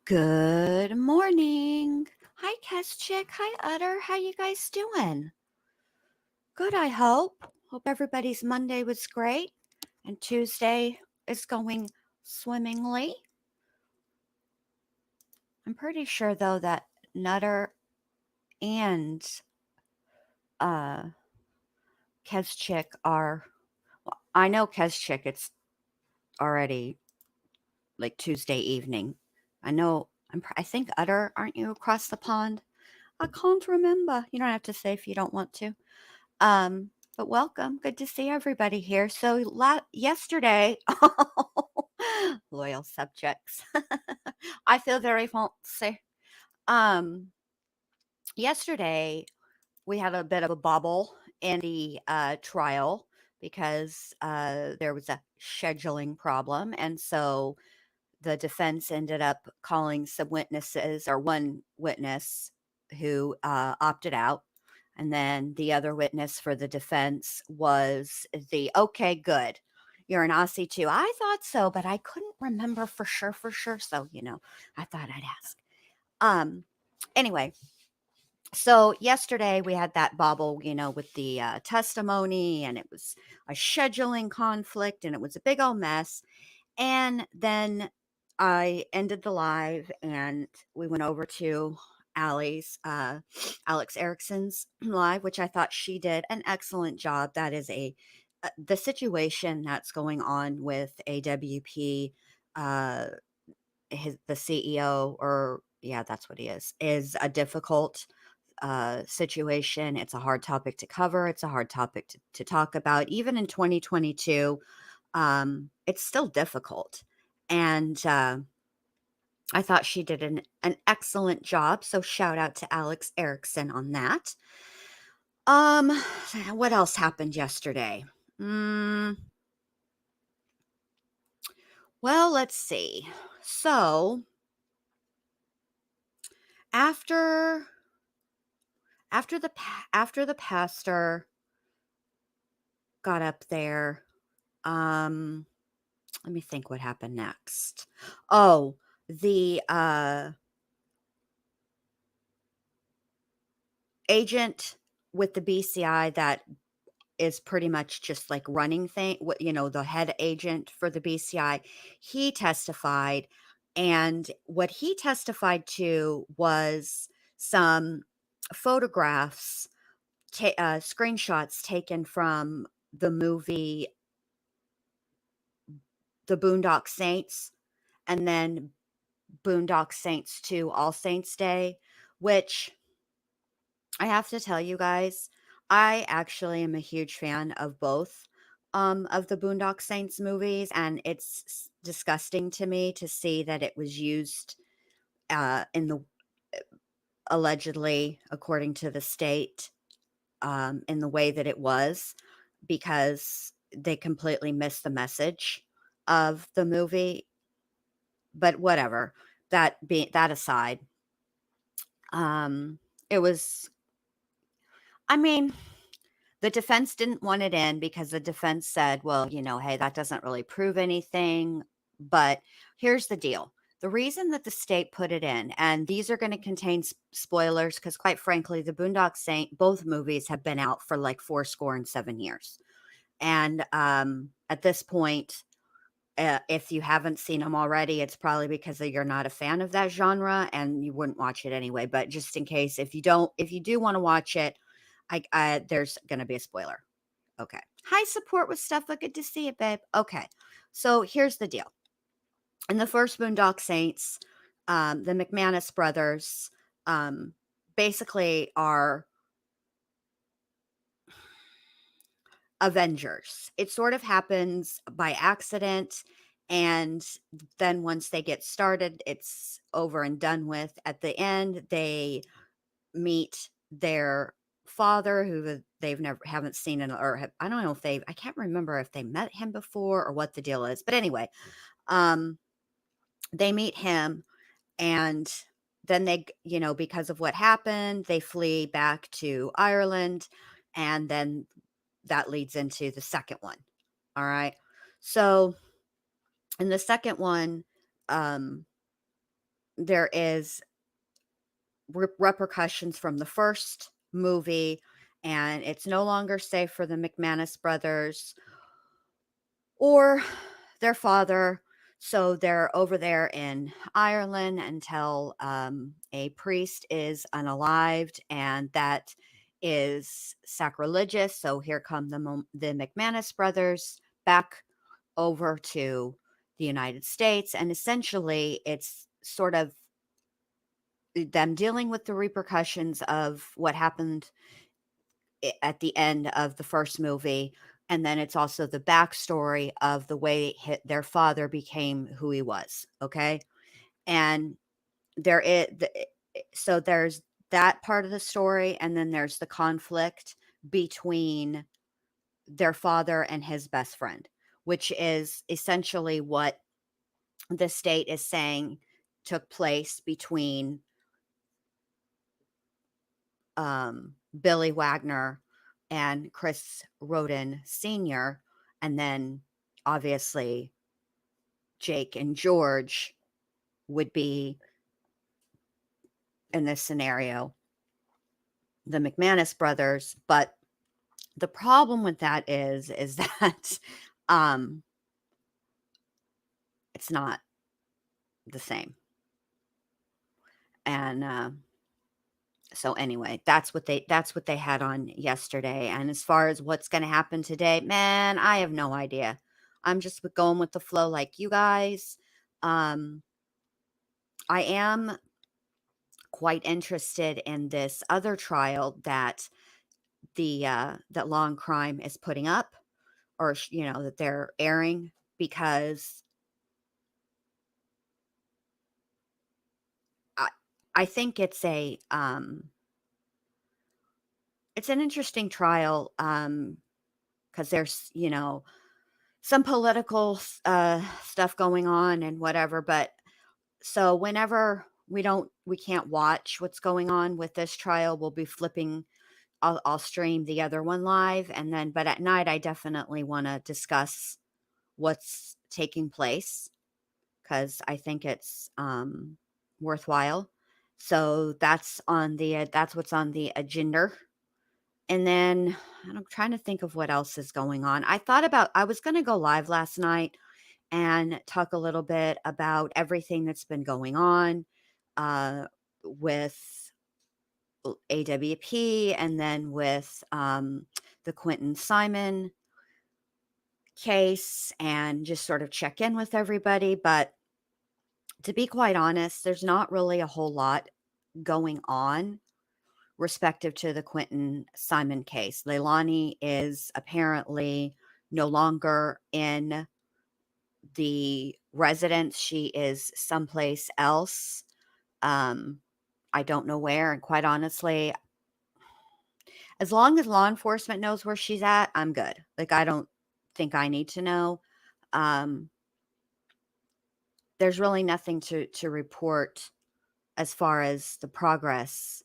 Good morning. Hi, Chick. Hi, Utter. How you guys doing? Good, I hope. Hope everybody's Monday was great and Tuesday is going swimmingly. I'm pretty sure, though, that Nutter and uh, Chick are. Well, I know Chick, it's already like Tuesday evening. I think Utter, aren't you across the pond? I can't remember. You don't have to say if you don't want to. But welcome. Good to see everybody here. So yesterday, loyal subjects. I feel very fancy. Um, Yesterday we had a bit of a bobble in the trial because there was a scheduling problem, and so the defense ended up calling some witnesses, or one witness who opted out. And then the other witness for the defense was okay, good. You're an Aussie too. I thought so, but I couldn't remember for sure, for sure. So, I thought I'd ask. Um, anyway, so yesterday we had that bobble, with the testimony, and it was a scheduling conflict, and it was a big old mess. And then I ended the live and we went over to Alex Erickson's live, which I thought she did an excellent job. That is the situation that's going on with AWP, uh, the CEO, or yeah, that's what he is a difficult situation. It's a hard topic to cover. It's a hard topic to talk about. Even in 2022, it's still difficult. And I thought she did an excellent job. So shout out to Alex Erickson on that. Um, what else happened yesterday? Mm, well, let's see. So after after the pastor got up there, um, let me think what happened next. Oh, the agent with the BCI that is pretty much just like running the head agent for the BCI, he testified. And what he testified to was some photographs, screenshots taken from the movie The Boondock Saints, and then Boondock Saints 2 All Saints Day, which I have to tell you guys, I actually am a huge fan of both of the Boondock Saints movies, and it's disgusting to me to see that it was used in the allegedly, according to the state, in the way that it was, because they completely missed the message of the movie. But whatever. That aside, it was. I mean, the defense didn't want it in because the defense said, well, hey, that doesn't really prove anything. But here's the deal. The reason that the state put it in, and these are going to contain spoilers, because quite frankly, the Boondock Saint, both movies have been out for like 7 years. And at this point, if you haven't seen them already, it's probably because you're not a fan of that genre and you wouldn't watch it anyway. But just in case, if you do want to watch it, there's going to be a spoiler. Okay. Hi, support with stuff. Good to see you, babe. Okay. So here's the deal. In the first Boondock Saints, the McManus brothers basically are Avengers. It sort of happens by accident. And then once they get started, it's over and done with. At the end, they meet their father, who they've never haven't seen I don't know if I can't remember if they met him before or what the deal is. But anyway, um, they meet him, and then because of what happened, they flee back to Ireland, and then that leads into the second one. All right. So in the second one, um, there is repercussions from the first movie, and it's no longer safe for the McManus brothers or their father. So they're over there in Ireland until a priest is unalived, and that is sacrilegious. So here come the McManus brothers back over to the United States, and essentially it's sort of them dealing with the repercussions of what happened at the end of the first movie, and then it's also the backstory of the way their father became who he was, okay? And there is so there's that part of the story, and then there's the conflict between their father and his best friend, which is essentially what the state is saying took place between Billy Wagner and Chris Roden Sr., and then obviously Jake and George would be, in this scenario, the McManus brothers. But the problem with that is that um, it's not the same. And so anyway, that's what they had on yesterday. And as far as what's going to happen today, man, I have no idea. I'm just going with the flow like you guys. Um, I am quite interested in this other trial that that Law and Crime is putting up, or that they're airing, because I I think it's an interesting trial, because there's some political stuff going on and whatever. But so whenever we can't watch what's going on with this trial, we'll be flipping. I'll stream the other one live, and then but at night I definitely want to discuss what's taking place, because I think it's worthwhile. So that's what's on the agenda. And then I'm trying to think of what else is going on. I was going to go live last night and talk a little bit about everything that's been going on with AWP, and then with the Quentin Simon case, and just sort of check in with everybody. But to be quite honest, there's not really a whole lot going on respective to the Quentin Simon case. Leilani is apparently no longer in the residence. She is someplace else. I don't know where. And quite honestly, as long as law enforcement knows where she's at, I'm good. Like, I don't think I need to know. Um, there's really nothing to report as far as the progress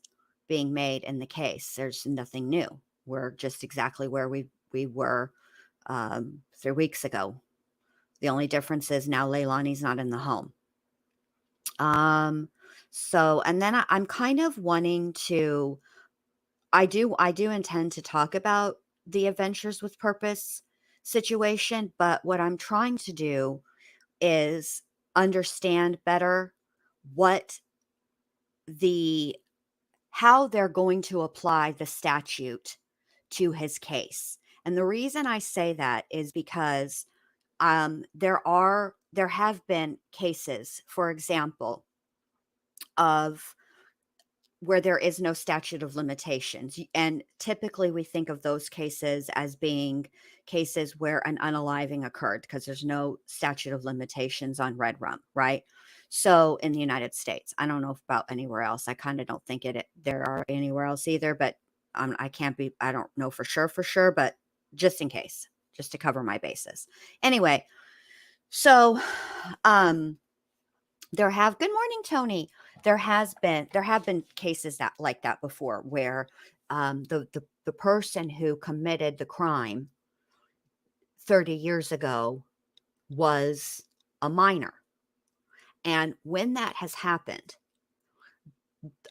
being made in the case. There's nothing new. We're just exactly where we were 3 weeks ago. The only difference is now Leilani's not in the home. So, and then I'm kind of wanting to. I do intend to talk about the Adventures with Purpose situation, but what I'm trying to do is understand better what the how they're going to apply the statute to his case. And the reason I say that is because there have been cases, for example, of where there is no statute of limitations. And typically we think of those cases as being cases where an unaliving occurred, because there's no statute of limitations on red rum, right? So in the United States, I don't know about anywhere else. I kind of don't think there are anywhere else either, but I don't know for sure, but just in case, just to cover my bases. Anyway, so good morning, Tony. There have been cases like that before, where the person who committed the crime 30 years ago was a minor, And when that has happened,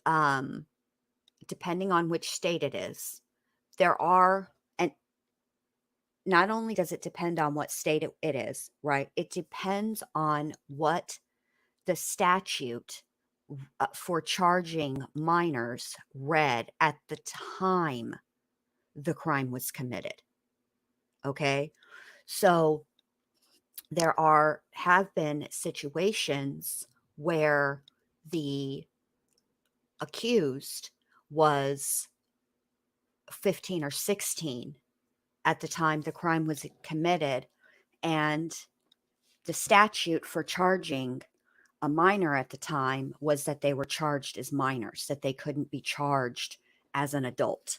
um, depending on which state it is, there are, and not only does it depend on what state it is, right? It depends on what the statute for charging minors read at the time the crime was committed. Okay. So there have been situations where the accused was 15 or 16 at the time the crime was committed, and the statute for charging a minor at the time was that they were charged as minors, that they couldn't be charged as an adult.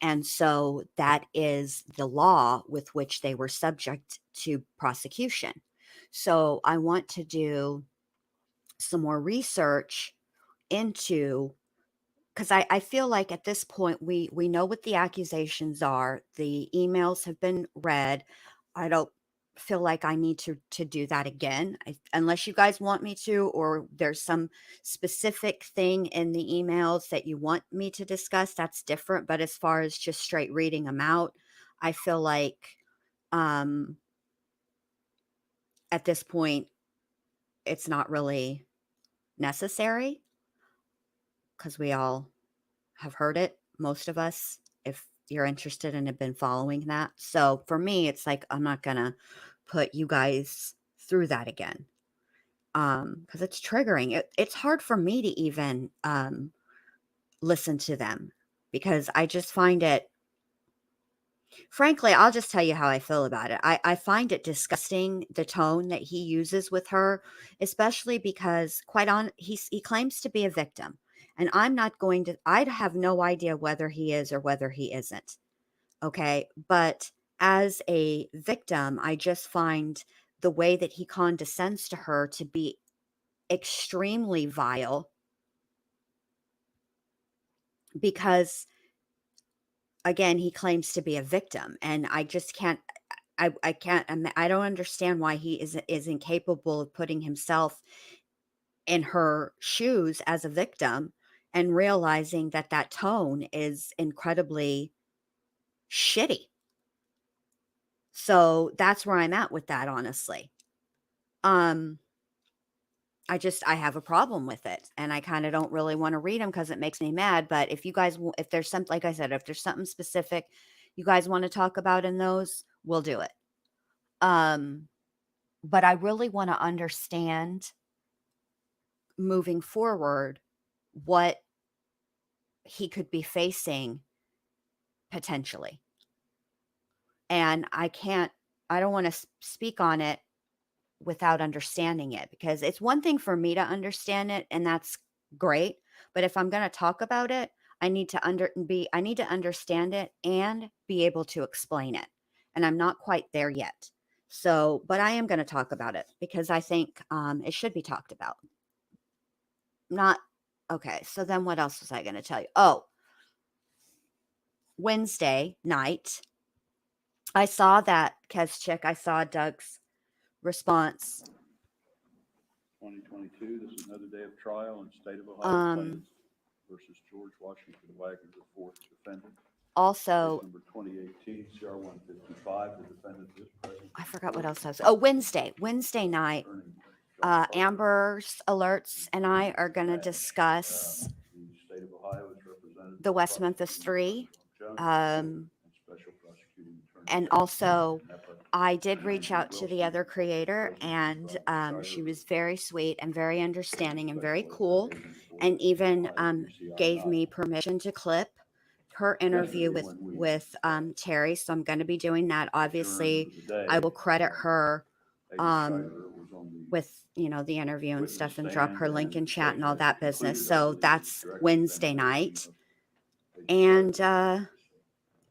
And so that is the law with which they were subject to prosecution. So I want to do some more research into, because I feel like at this point we know what the accusations are. The emails have been read. I don't feel like I need to do that again, unless you guys want me to, or there's some specific thing in the emails that you want me to discuss. That's different. But as far as just straight reading them out, I feel like um, at this point it's not really necessary because we all have heard it, most of us, if you're interested and have been following that. So for me, it's like I'm not gonna put you guys through that again. Because it's triggering. It's hard for me to even listen to them because I just find it, frankly, I'll just tell you how I feel about it. I find it disgusting, the tone that he uses with her, especially because he claims to be a victim. And I'd have no idea whether he is or whether he isn't. Okay. But as a victim, I just find the way that he condescends to her to be extremely vile because, again, he claims to be a victim. And I just can't, I can't, I don't understand why he is incapable of putting himself in her shoes as a victim and realizing that that tone is incredibly shitty. So that's where I'm at with that, honestly. Um, I have a problem with it, and I kind of don't really want to read them because it makes me mad. But if you guys, if there's something, like I said, if there's something specific you guys want to talk about in those, we'll do it. Um, but I really want to understand moving forward what he could be facing potentially. And I don't want to speak on it without understanding it, because it's one thing for me to understand it, and that's great. But if I'm going to talk about it, I need to understand it and be able to explain it. And I'm not quite there yet. So, but I am going to talk about it because I think it should be talked about. Not okay. So then what else was I going to tell you? Oh, Wednesday night, I saw that Kezchik. I saw Doug's response. 2022, this is another day of trial in the state of Ohio plaintiffs versus George Washington Wagner, the fourth defendant. Also, Case number 2018 CR 155, the defendant is present. I forgot what else I was. Oh, Wednesday night, Amber's Alerts and I are going to discuss the state of Ohio is represented the West Memphis 3. and special prosecuting attorney. And also, I did reach out to the other creator, and she was very sweet and very understanding and very cool, and even gave me permission to clip her interview with Terry. So I'm going to be doing that. Obviously, I will credit her with the interview and stuff, and drop her link in chat and all that business. So that's Wednesday night, and time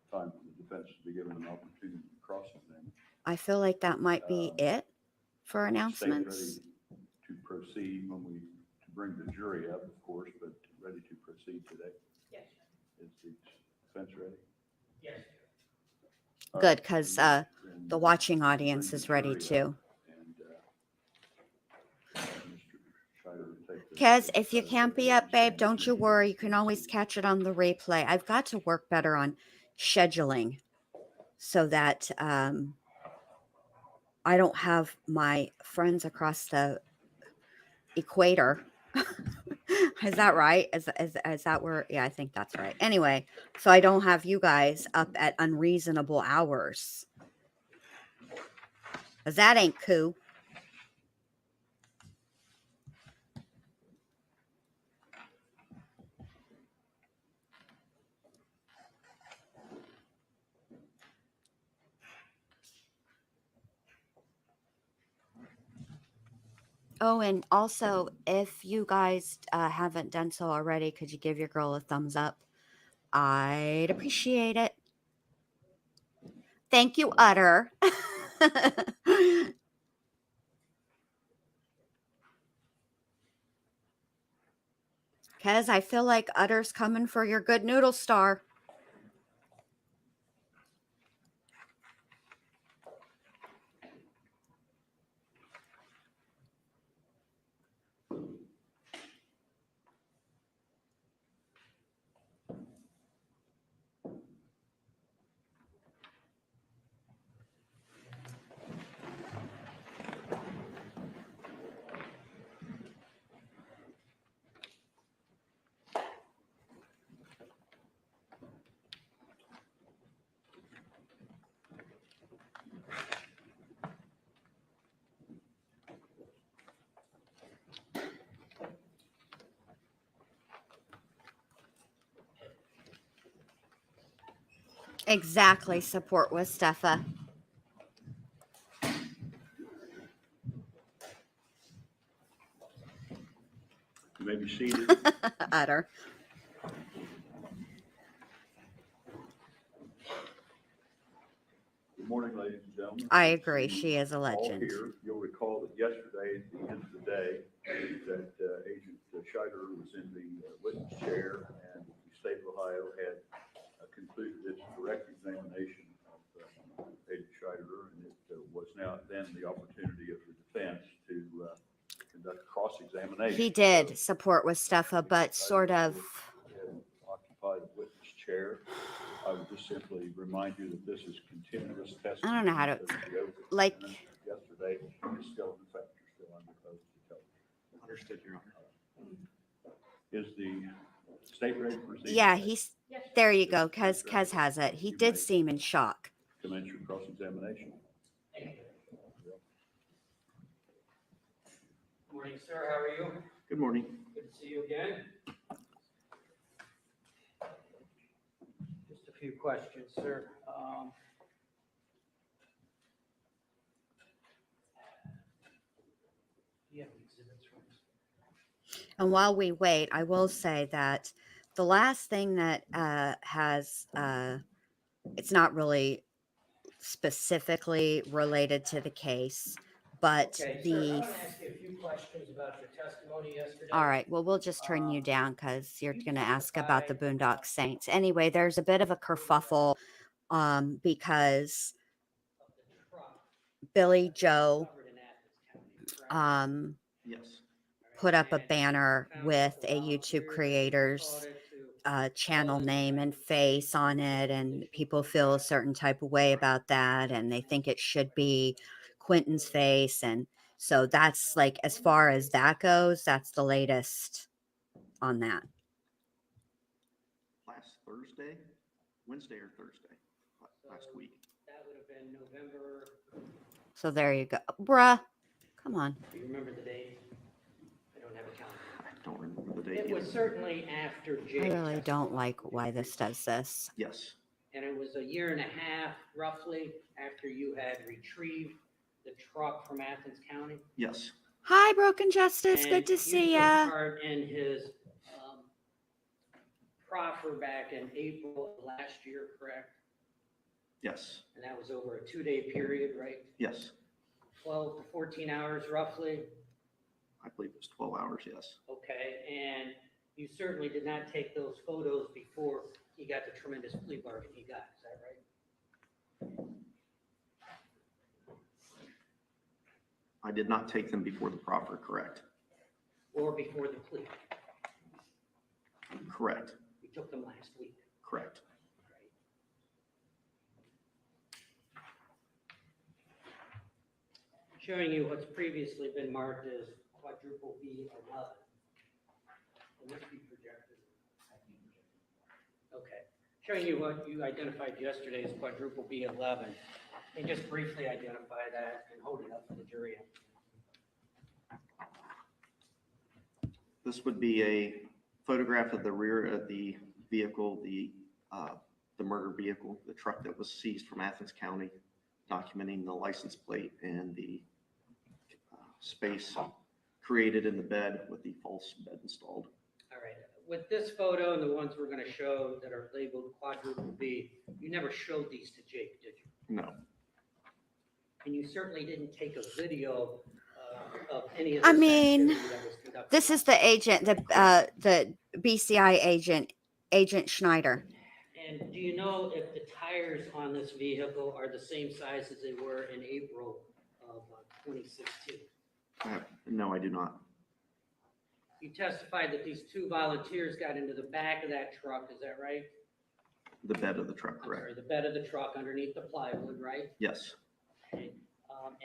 for the defense to be given an opportunity to cross-examine. I feel like that might be it for announcements. Ready to proceed to bring the jury up, of course, but ready to proceed today. Yes. Is the defense ready? Yes. Good, because the watching audience is ready too. And Mr. Kez, if you can't be up, babe, don't you worry. You can always catch it on the replay. I've got to work better on scheduling so that I don't have my friends across the equator. Is that right? Is that where? Yeah, I think that's right. Anyway, so I don't have you guys up at unreasonable hours. 'Cause that ain't cool. Oh, and also, if you guys haven't done so already, could you give your girl a thumbs up? I'd appreciate it. Thank you, Utter. Kez, I feel like Utter's coming for your good noodle star. Exactly, support with Steffa. You may be seated. Utter. Good morning, ladies and gentlemen. I agree. She is a All legend. here. You'll recall that yesterday, at the end of the day, that Agent Scheider was in the witness chair, and the state of Ohio had concluded its direct examination of Agent Scheider, and it was now then the opportunity of the defense to conduct cross-examination. He did support with Steffa, but sort of. Occupied the witness chair. I would just simply remind you that this is continuous testimony. I don't know how to, like, Yesterday, is still in effect, you're still under oath to tell. Understood, Your Honor. Is the state ready to proceed? yeah, he's, there you go. Kez has it. He did seem in shock. Commence your cross-examination. Good morning, sir. How are you? Good morning. Good to see you again. Just a few questions, sir. Do you have the exhibits from us? And while we wait, I will say that the last thing that it's not really specifically related to the case, but Okay, sir, I'm going to ask you a few questions about your testimony yesterday. all right, well, we'll just turn you down because you're going to ask about the Boondock Saints. Anyway, there's a bit of a kerfuffle because Of the truck Billy Joe covered in Athens County, correct? Yes. put up a banner with a YouTube creator's channel name and face on it, and people feel a certain type of way about that, and they think it should be Quentin's face. And so that's like, as far as that goes, that's the latest on that. Last Thursday, Wednesday or Thursday, last week. That would have been November. So there you go. Bruh, come on. Do you remember the date? I don't have a calendar. I don't remember the date. It was certainly after I Jake. really don't like why this does this. Yes, And it was a year and a half roughly after you had retrieved the truck from Athens County. yes, Hi, Broken Justice. Good to see You ya. took part in his proffer back in April of last year, correct? yes, And that was over a 2-day period, right? yes. 12 to 14 hours roughly? I believe it was 12 hours, yes. Okay, and you certainly did not take those photos before he got the tremendous plea bargain he got, is that right? I did not take them before the proffer, correct? or before the plea? Correct, You took them last week. correct. Right? Showing you what's previously been marked as quadruple B11. Will this be projected? Okay. Showing you what you identified yesterday as quadruple B11. And just briefly identify that and hold it up for the jury. This would be a photograph of the rear of the vehicle, the murder vehicle, the truck that was seized from Athens County, documenting the license plate and the space created in the bed with the false bed installed. All right. With this photo and the ones we're going to show that are labeled quadruple B, you never showed these to Jake, did you? No, And you certainly didn't take a video of any of I this mean, activity that was conducted. This is the agent, the BCI agent, Agent Schneider. And do you know if the tires on this vehicle are the same size as they were in April of 2016? no, I do not. You testified that these two volunteers got into the back of that truck, is that right? The bed of the truck, I'm sorry, correct? the bed of the truck underneath the plywood, right? Yes, Okay.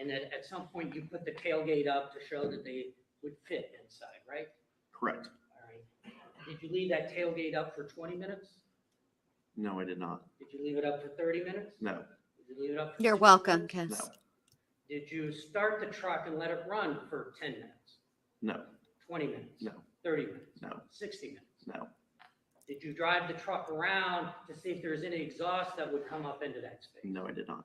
And then at some point you put the tailgate up to show that they would fit inside, right? correct. All right. Did you leave that tailgate up for 20 minutes? No, I did not. Did you leave it up for 30 minutes? No, Did you leave it up for You're 60 welcome, minutes? Kes. no, Did you start the truck and let it run for 10 minutes, no, 20 minutes? No. 30 minutes? No. 60 minutes? no, Did you drive the truck around to see if there was any exhaust that would come up into that space? no, I did not.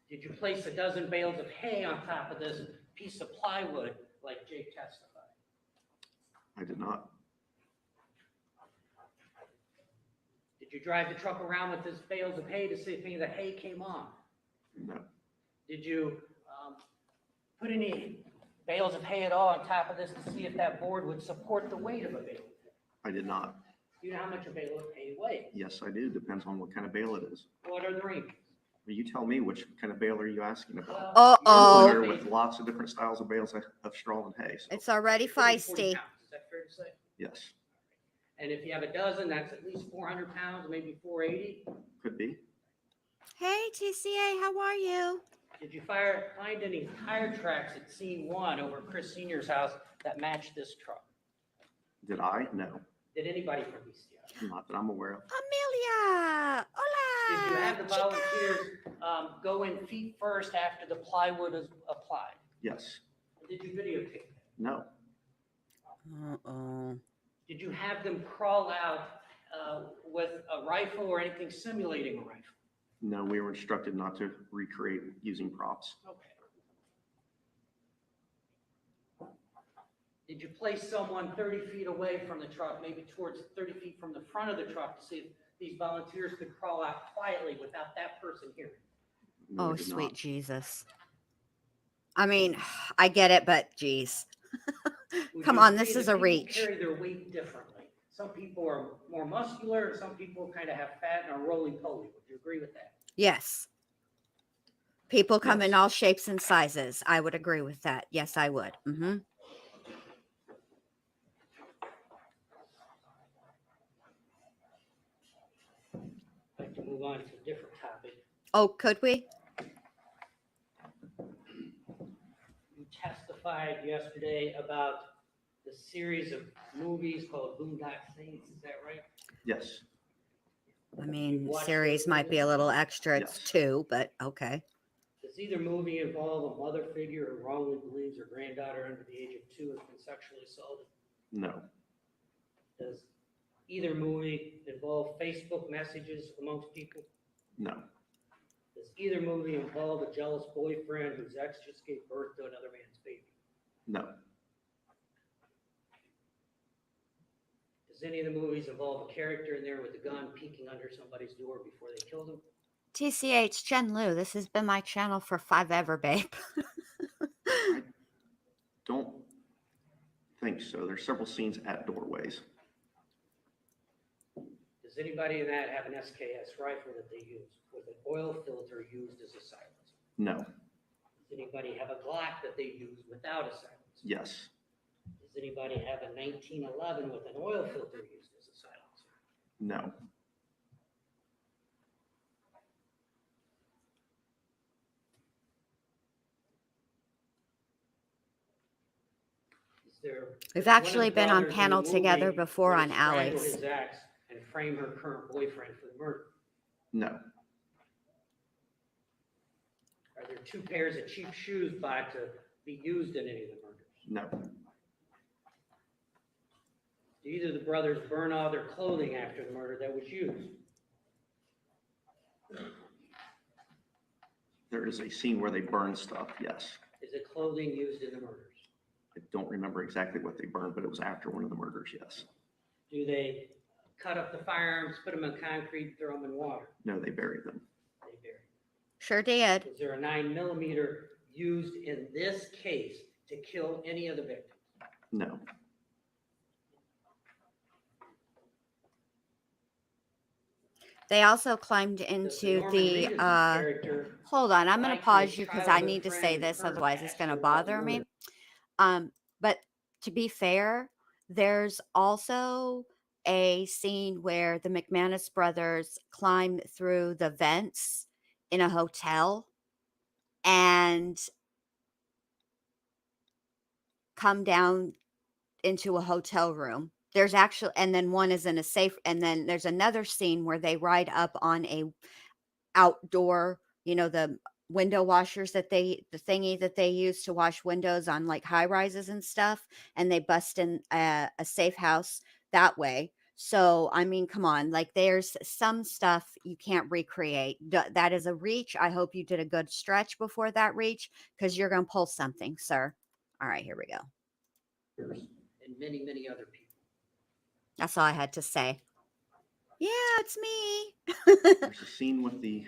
Did you place a dozen bales of hay on top of this piece of plywood like Jake testified? I did not. Did you drive the truck around with this bales of hay to see if any of the hay came on? No, Did you put any bales of hay at all on top of this to see if that board would support the weight of a bale of hay? I did not. Do you know how much a bale of hay weighs? Yes, I do. Depends on what kind of bale it is. What are the ranges? Well, you tell me which kind of bale are you asking about? Well, I'm Uh-oh. familiar with lots of different styles of bales of straw and hay. So It's already It could be 40 feisty. pounds. Is that fair to say? yes, And if you have a dozen, that's at least 400 pounds, maybe 480. could be. Hey, TCA, how are you? Did you find any tire tracks at scene one over Chris Senior's house that matched this truck? Did I? No, Did anybody from BCI? not that I'm aware of. Amelia, hola. Did you have the chica. volunteers go in feet first after the plywood is applied? Yes, Did you videotape that? no, Uh-oh. Did you have them crawl out with a rifle or anything simulating a rifle? no. We were instructed not to recreate using props. Okay. Did you place someone 30 feet away from the truck, maybe towards 30 feet from the front of the truck to see if these volunteers could crawl out quietly without that person hearing? No, we Oh, did sweet not. Jesus. I mean, I get it, but geez. Would Come you on, agree this that is a people reach. Carry their weight differently. Some people are more muscular, and some people kind of have fat and are roly-poly. Would you agree with that? Yes. People come in Yes. all shapes and sizes. I would agree with that. Yes, I would. Mm-hmm. I'd like to move on to a different topic. Oh, could we? You testified yesterday about the series of movies called Boondock Saints. Is that right? Yes, I mean, watched series those might be a movies? little extra. It's Yes. 2, but okay. Does either movie involve a mother figure who wrongly believes her granddaughter under the age of 2 has been sexually assaulted? no, Does either movie involve Facebook messages amongst people? no, Does either movie involve a jealous boyfriend whose ex just gave birth to another man's baby? no, Does any of the movies involve a character in there with a gun peeking under somebody's door before they killed him? TCH, Jen Lou, this has been my channel for 5 ever, babe. don't think so. There's several scenes at doorways. Does anybody in that have an SKS rifle that they use with an oil filter used as a silencer? No, Does anybody have a Glock that they use without a silencer? Yes. Does anybody have a 1911 with an oil filter used as a silencer? No. Is there? We've one of actually the been on brothers in panel the together movie before going on to strangle alleys. his ex and frame her current boyfriend for the murder? No. Are there two pairs of cheap shoes bought to be used in any of the murders? No. Do either of the brothers burn all their clothing after the murder that was used? There is a scene where they burn stuff. Yes. Is it clothing used in the murders? I don't remember exactly what they burned, but it was after one of the murders. Yes. Do they cut up the firearms, put them in concrete, throw them in water? No, they buried them. They bury. Sure did. Was there a 9mm used in this case to kill any of the victims? No. They also climbed Does into Norman the, Reedus character hold on, I'm going to Pike, pause his you because I childhood need to friend say and this, current otherwise it's going to pastor about bother me. murder? But to be fair, there's also a scene where the McManus brothers climb through the vents in a hotel and come down into a hotel room. There's actually, and then one is in a safe, and then there's another scene where they ride up on a outdoor, the window washers the thingy that they use to wash windows on like high rises and stuff, and they bust in a safe house that way. So I mean, come on, like there's some stuff you can't recreate. That is a reach. I hope you did a good stretch before that reach, because you're gonna pull something, sir. All right, here we go. And many, many other people. That's all I had to say. Yeah, it's me. There's a scene with the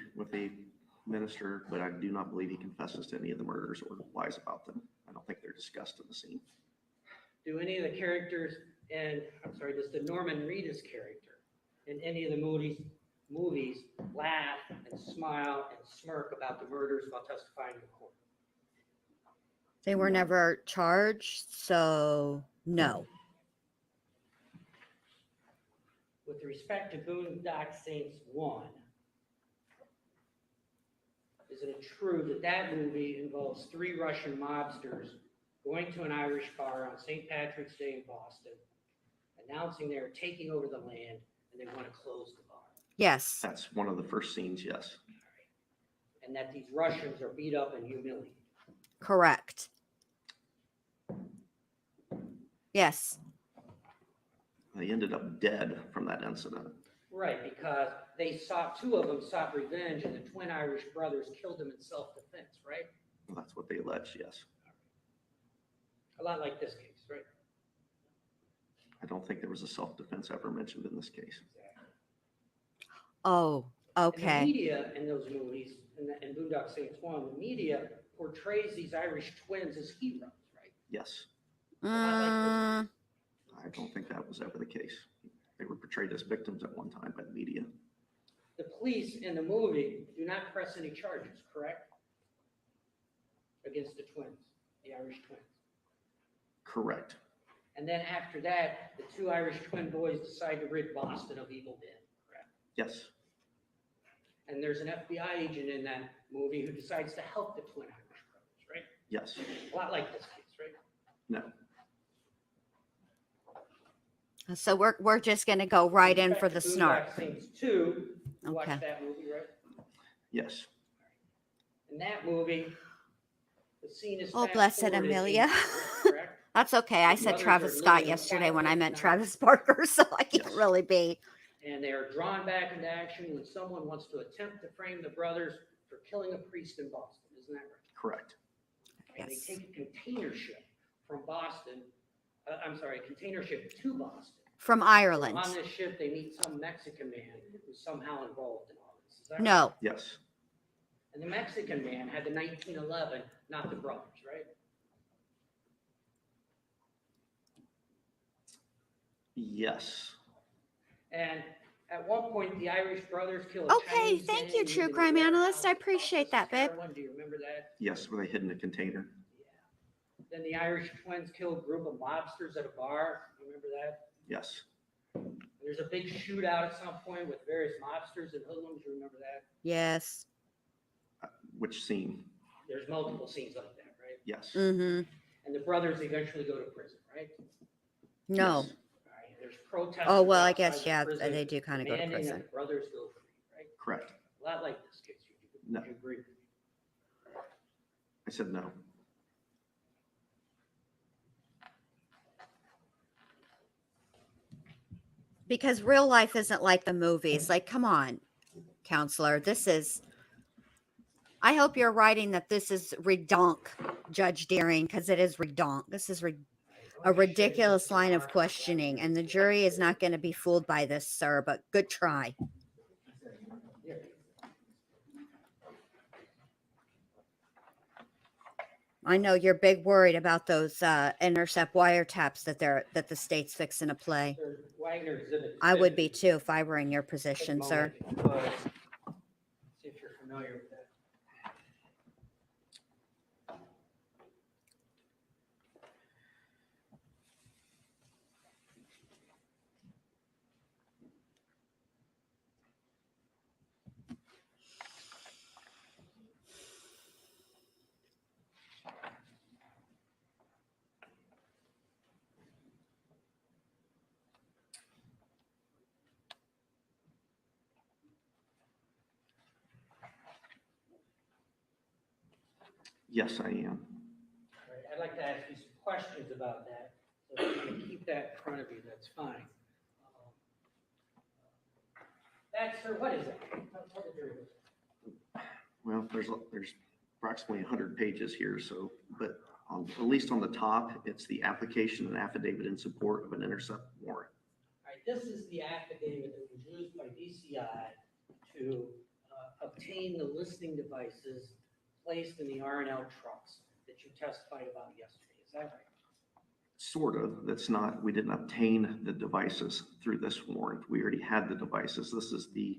minister, but I do not believe he confesses to any of the murders or lies about them. I don't think they're discussed in the scene. Do any of the characters, and I'm sorry, does the Norman Reedus character in any of the movies laugh and smile and smirk about the murders while testifying in court? They were never charged, so no. With respect to Boondock Saints 1, is it true that that movie involves 3 Russian mobsters going to an Irish bar on St. Patrick's Day in Boston, announcing they're taking over the land and they want to close the bar? Yes, That's one of the first scenes. Yes. And that these Russians are beat up and humiliated? correct. Yes. They ended up dead from that incident. Right, because two of them sought revenge, and the twin Irish brothers killed them in self-defense, right? Well, that's what they allege. Yes. A lot like this case, right? I don't think there was a self-defense ever mentioned in this case. Oh, And the okay. media in those movies, in Boondock Saints 1, the media portrays these Irish twins as heroes, right? Yes. Mm, I don't think that was ever the case. They were portrayed as victims at one time by the media. The police in the movie do not press any charges, correct? Against the twins, the Irish twins. Correct. And then after that, the 2 Irish twin boys decide to rid Boston of evil dead, correct? Yes. And there's an FBI agent in that movie who decides to help the twin Irish brothers, right? Yes. A lot like this case, right? No. so we're just gonna go right in Respect for to the Boondock snark. Saints 2, you watched Okay. that movie, right? Yes. In that movie, the scene is Oh, fast blessed forwarded Amelia. 8 years, correct? That's okay. I The said brothers Travis are Scott living yesterday when I quietly meant now. Travis Barker, so I can't Yes. really be. And they are drawn back into action when someone wants to attempt to frame the brothers for killing a priest in Boston. Isn't that right? Correct. And Yes. they take a container ship from Boston, a container ship to Boston. From Ireland. On this ship, they meet some Mexican man who's somehow involved in all this. Is that right? No, Yes. And the Mexican man had the 1911, not the brothers, right? Yes. And At one point, the Irish brothers killed. Okay, thank you, true crime analyst. I appreciate that, babe. Do you remember that? Yes, were they hid in a container? Yeah. Then the Irish twins killed a group of mobsters at a bar. You remember that? Yes. There's a big shootout at some point with various mobsters and hoodlums. You remember that? Yes. Which scene? There's multiple scenes like that, right? Yes. Mm-hmm. And the brothers eventually go to prison, right? No. Yes. All right. There's protests. Oh, well, I outside guess, the yeah, prison they do kind of go to demanding prison. that the brothers go free, right? Correct. A lot like this case. No. Would you agree? I said no. Because real life isn't like the movies. Like, come on, counselor. This is. I hope you're writing that this is redonk, Judge Deering, because it is redonk. This is a ridiculous line of questioning, and the jury is not going to be fooled by this, sir. But good try. I know you're big worried about those intercept wiretaps that the state's fixing to play. There's Wagner exhibit. I would be too if I were in your Take a position, moment sir. if you could. See if you're familiar with that. Yes, I am. All right, I'd like to ask you some questions about that. So if you can keep that in front of you, that's fine. That, sir, what is it? Tell the jury. Well, there's approximately 100 pages here, so, but at least on the top, it's the application and affidavit in support of an intercept warrant. All right, this is the affidavit that was used by DCI to obtain the listening devices placed in the R&L trucks that you testified about yesterday. Is that right? Sort of. That's not, we didn't obtain the devices through this warrant. We already had the devices. This is the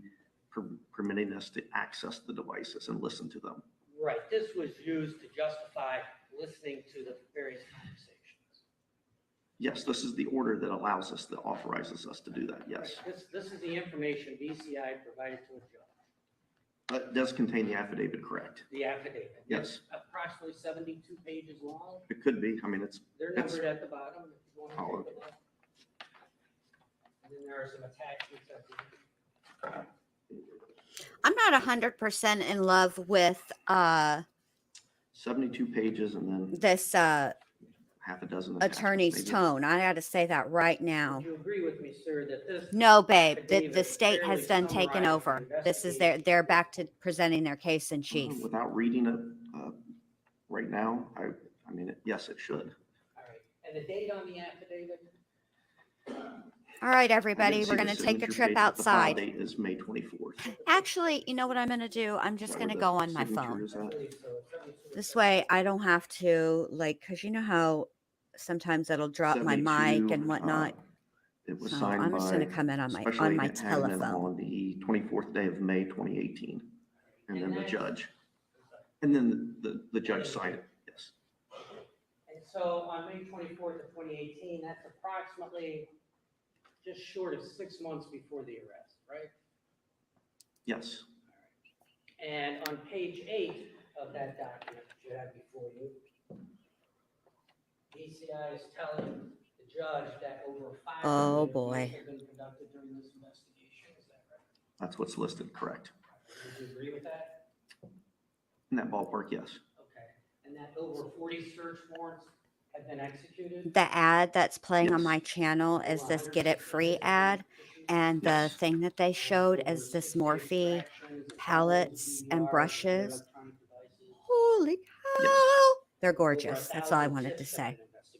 permitting us to access the devices and listen to them. Right. This was used to justify listening to the various conversations. Yes, this is the order that allows us, that authorizes us to do that, yes. Right. This is the information DCI provided to a judge. But it does contain the affidavit, correct? The affidavit. Yes. It's approximately 72 pages long. It could be. I mean, They're It's- numbered at the bottom if you want to Oh, take a look. And then there are some attachments at the end. I'm not 100% in love with 72 pages and then this half a dozen attachments, attorney's maybe. tone. I got to say that right now. Would you agree with me, sir, that this? No, babe, the affidavit state fairly has done taken summarizes over. the This is investigation? they're back to presenting their case in chief. Without reading it right now, I mean, yes, it should. All right. And the date on the affidavit? All right, I everybody, didn't we're see going the to take a signature trip page, but the file outside. date is May 24th. Actually, you know what I'm going to do? I'm just going to go on my phone. This way I don't have to, like, because you know how sometimes it'll drop my mic and whatnot. It was So signed I'm just going by to come in on Special my Agent Hagman telephone. on the 24th day of May 2018. And then the that's- judge, and then the judge signed it, yes. And so on May 24th of 2018, that's approximately just short of 6 months before the arrest, right? Yes, And on page 8 of that document that you have before you, DCI is telling the judge that over 500 Oh, interviews boy. have been conducted during this investigation. Is that right? that's what's listed, correct. Would you agree with that? In that ballpark, yes. Okay. And that over 40 search warrants have been executed? The ad that's playing on Yes. my channel is this get it free ad. And the Yes. thing that they showed is this Morphe palettes and brushes. Holy cow. Yes. They're gorgeous. That's all I wanted to say.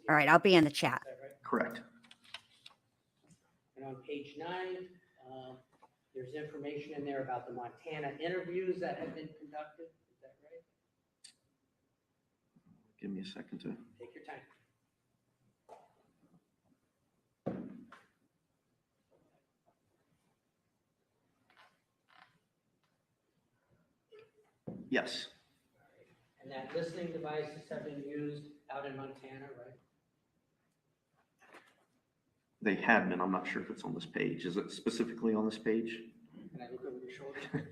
All right, I'll be in the chat. Correct. And on page 9, there's information in there about the Montana interviews that have been conducted. Is that right? Give me a second to, Take your time. Yes, And that listening devices have been used out in Montana, right? they have been. I'm not sure if it's on this page. Is it specifically on this page? Can I look over your shoulder?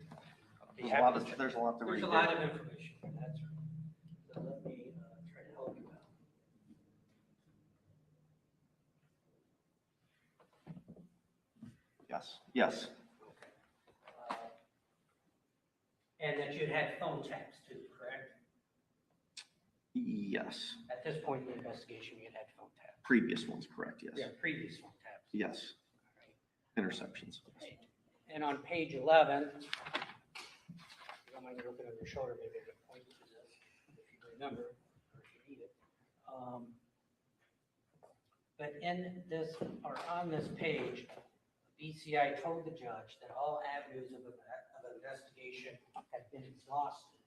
There's a lot to There's read a there. lot of information, that's right. So let me try to help you out. Yes, yes, And that you had phone taps too, correct? yes. At this point in the investigation, you had phone taps. Previous ones, correct, yes. Yeah, previous phone taps. Yes, All right. interceptions. Right. And on page 11, if you don't mind me looking over your shoulder, maybe I can point you to this, if you remember, or if you need it. But in this, or on this page, BCI told the judge that all avenues of investigation had been exhausted.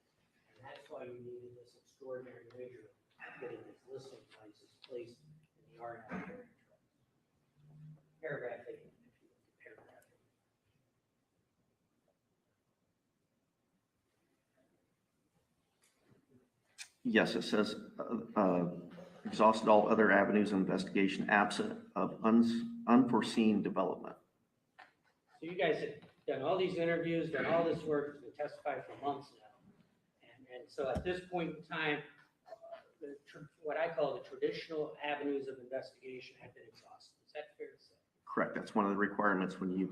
And that's why you needed this extraordinary measure of getting these listening devices placed in the R&I hearing trucks. Paragraph 8, if you look at paragraph 8. Yes, it says, exhausted all other avenues of investigation absent of unforeseen development. So you guys have done all these interviews, done all this work, been testified for months now. And so at this point in time, what I call the traditional avenues of investigation have been exhausted. Is that fair to say? Correct, that's one of the requirements when you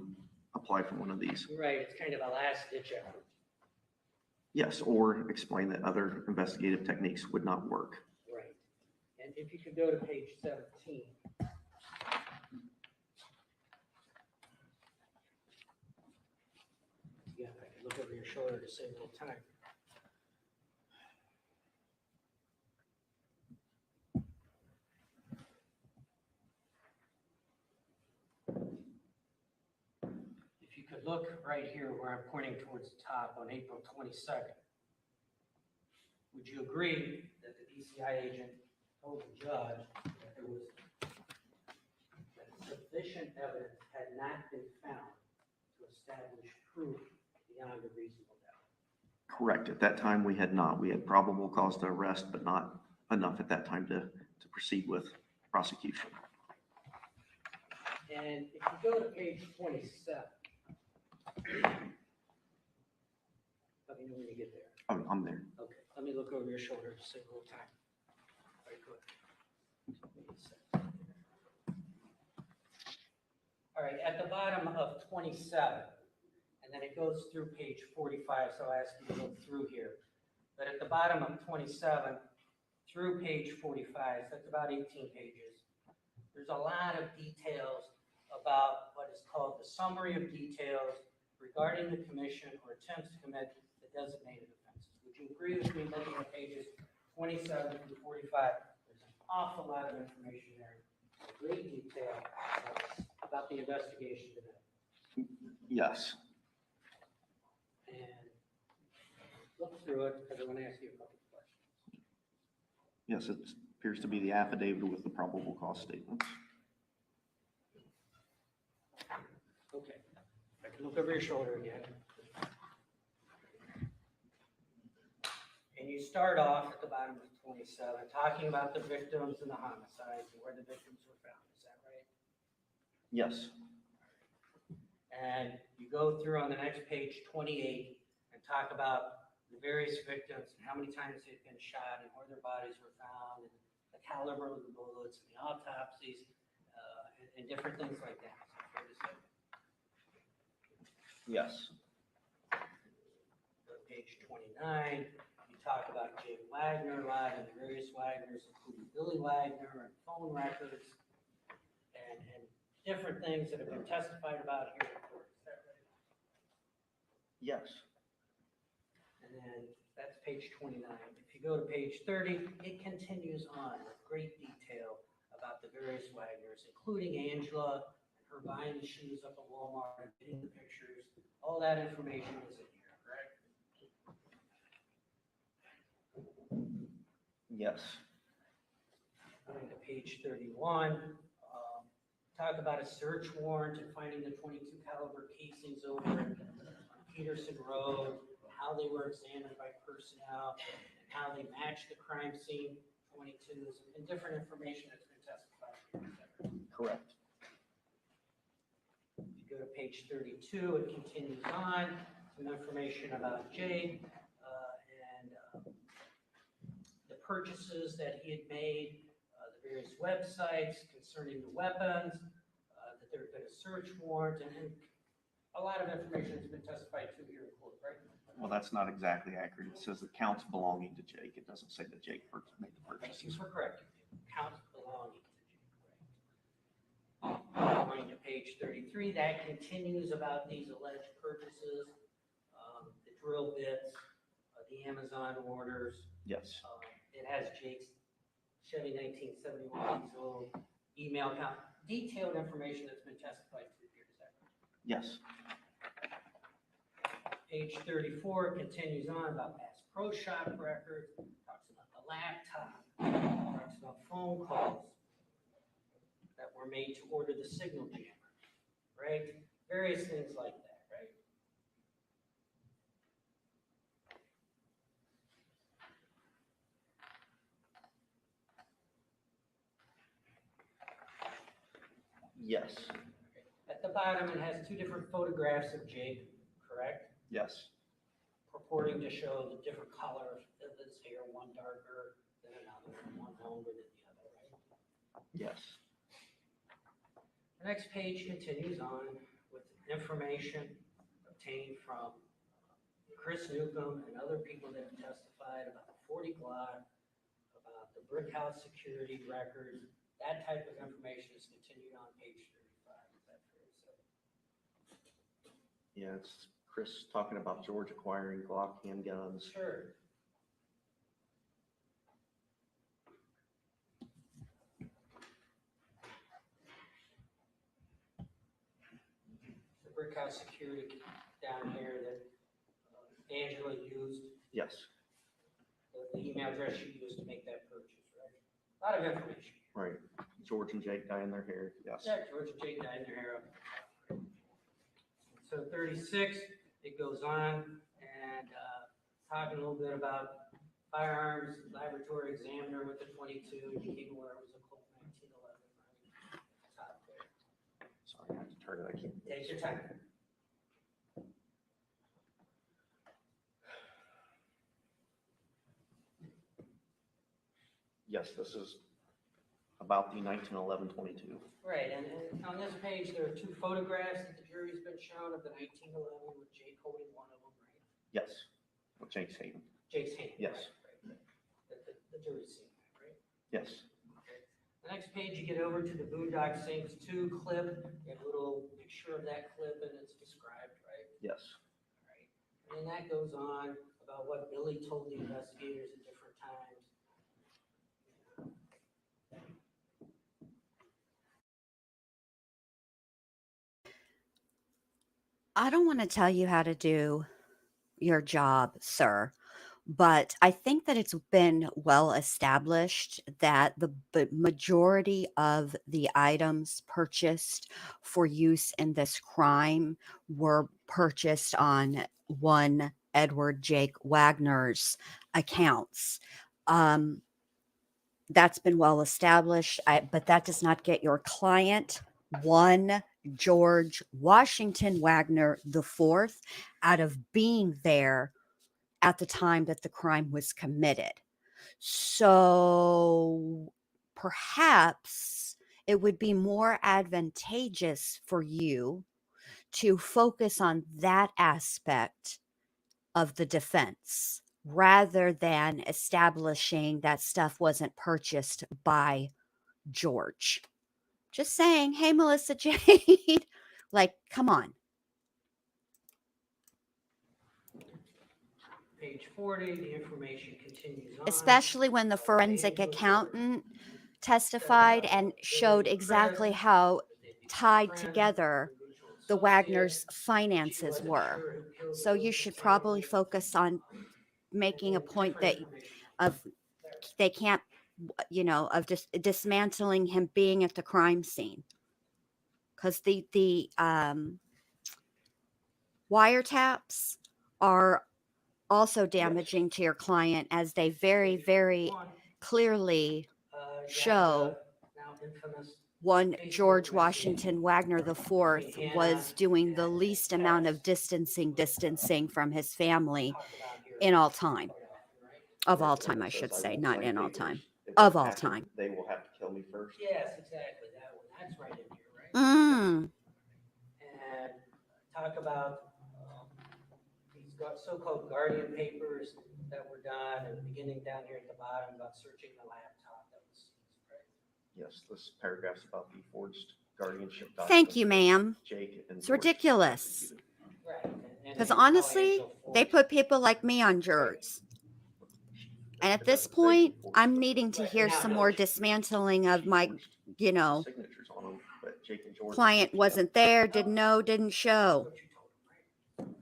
apply for one of these. Right, it's kind of a last ditch effort. Yes, or explain that other investigative techniques would not work. Right. And if you could go to page 17. Yeah, I can look over your shoulder to save a little time. If you could look right here where I'm pointing towards the top on April 22nd, would you agree that the DCI agent told the judge that there was that sufficient evidence had not been found to establish proof beyond a reasonable doubt? Correct, at that time, we had not. We had probable cause to arrest, but not enough at that time to proceed with prosecution. And if you go to page 27, let me know when you get there. Oh, I'm there. Okay, let me look over your shoulder to save a little time. Very good. All right, at the bottom of 27, and then it goes through page 45, so I ask you to look through here. But at the bottom of 27 through page 45, so that's about 18 pages, there's a lot of details about what is called the summary of details regarding the commission or attempts to commit the designated offenses. Would you agree with me looking at pages 27 through 45? There's an awful lot of information there, great detail about the investigation today. Yes, And look through it because I want to ask you a couple of questions. yes, it appears to be the affidavit with the probable cause statements. Okay, I can look over your shoulder again. And you start off at the bottom of 27, talking about the victims and the homicides and where the victims were found. Is that right? Yes, And you go through on the next page, 28, and talk about the various victims and how many times they've been shot and where their bodies were found and the caliber of the bullets and the autopsies and different things like that. Is that fair to say? yes, Page 29, you talk about Jim Wagner a lot and the various Wagners, including Billy Wagner and phone records and different things that have been testified about here in court. Is that right? yes, And then that's page 29. If you go to page 30, it continues on with great detail about the various Wagners, including Angela and her buying the shoes up at Walmart and getting the pictures. All that information is in here, correct? yes, Going to page 31, talk about a search warrant and finding the .22 caliber casings over on Peterson Road, how they were examined by personnel, and how they matched the crime scene 22s, and different information that's been testified to. Correct. If you go to page 32, it continues on, some information about Jake, and the purchases that he had made, the various websites concerning the weapons, that there had been a search warrant, and a lot of information has been testified to here in court, right? Well, that's not exactly accurate. It says accounts belonging to Jake. It doesn't say that Jake made the Thank you purchases. for correcting me. Accounts belonging to Jake, right? Going to page 33, that continues about these alleged purchases, the drill bits, the Amazon orders. Yes. It has Jake's Chevy 1971 diesel email account, detailed information that's been testified to here. Is that right? Yes. Page 34 continues on about past pro shop records, talks about the laptop, talks about phone calls that were made to order the signal jammer, right? Various things like that, right? Yes. At the bottom, it has two different photographs of Jake, correct? Yes. Purporting to show the different colors of his hair, one darker than another, one longer than the other, right? Yes. The next page continues on with information obtained from Chris Newcomb and other people that have testified about the 40 Glock, about the brick house security records. That type of information is continued on page 35. Is that fair to say? Yeah, it's Chris talking about George acquiring Glock handguns. Sure. The brick house security down here that Angela used, Yes. the email address she used to make that purchase, right? A lot of information. Right. George and Jake dyeing their hair. Yes. Yeah, George and Jake dyed their hair up. So 36, it goes on and talking a little bit about firearms, laboratory examiner with the 22, he became aware it was a Colt 1911, right? Top there. Sorry, I have to turn it. I can't. Take your time. Yes, this is about the 1911 22. Right, and on this page, there are two photographs that the jury's been shown of the 1911 with Jake holding one of them, right? Yes. With Jake's hand. Jake's hand. Yes. Right. The jury's seen that, right? Yes. Okay. The next page, you get over to the Boondock Saints 2 clip. You have a little picture of that clip, and it's described, right? Yes. Right. And that goes on about what Billy told the investigators at different times. I don't want to tell you how to do your job, sir, but I think that it's been well established that the majority of the items purchased for use in this crime were purchased on one Edward Jake Wagner's accounts. That's been well established, but that does not get your client one George Washington Wagner IV out of being there at the time that the crime was committed. So perhaps it would be more advantageous for you to focus on that aspect of the defense rather than establishing that stuff wasn't purchased by George. Just saying, hey, Melissa Jade, like, come on. Page 40, the information continues on. Especially when the forensic accountant testified and showed exactly how tied together the Wagner's finances were. So you should probably focus on making a point that of they can't, of just dismantling him being at the crime scene, because the wiretaps are also damaging to your client, as they very, very clearly You show have the now infamous one Facebook George message Washington Wagner IV between was Hannah doing the and least amount of Tess. distancing from his family Talk about here in all time. quite often, right? Of all And time, it I says, should "I say, won't not sign in all papers. time. If Of that all happens, time. They will have to kill me first." Yes, exactly, that one, that's right in here, right? Mm. And talk about these so-called guardian papers that were done, and beginning down here at the bottom about searching the laptop that was seized, right? Yes, this paragraph's about the forged guardianship documents. Thank you, that ma'am. Jake and It's George ridiculous. executed. Right. Because honestly, they put people like me on jurors. And at It this doesn't say who point, forged I'm them. needing to Right, hear now some know more what you- dismantling of She my, forged you know, signatures on them, but Jake and George client forged them. wasn't there, didn't know, didn't show. What you told them,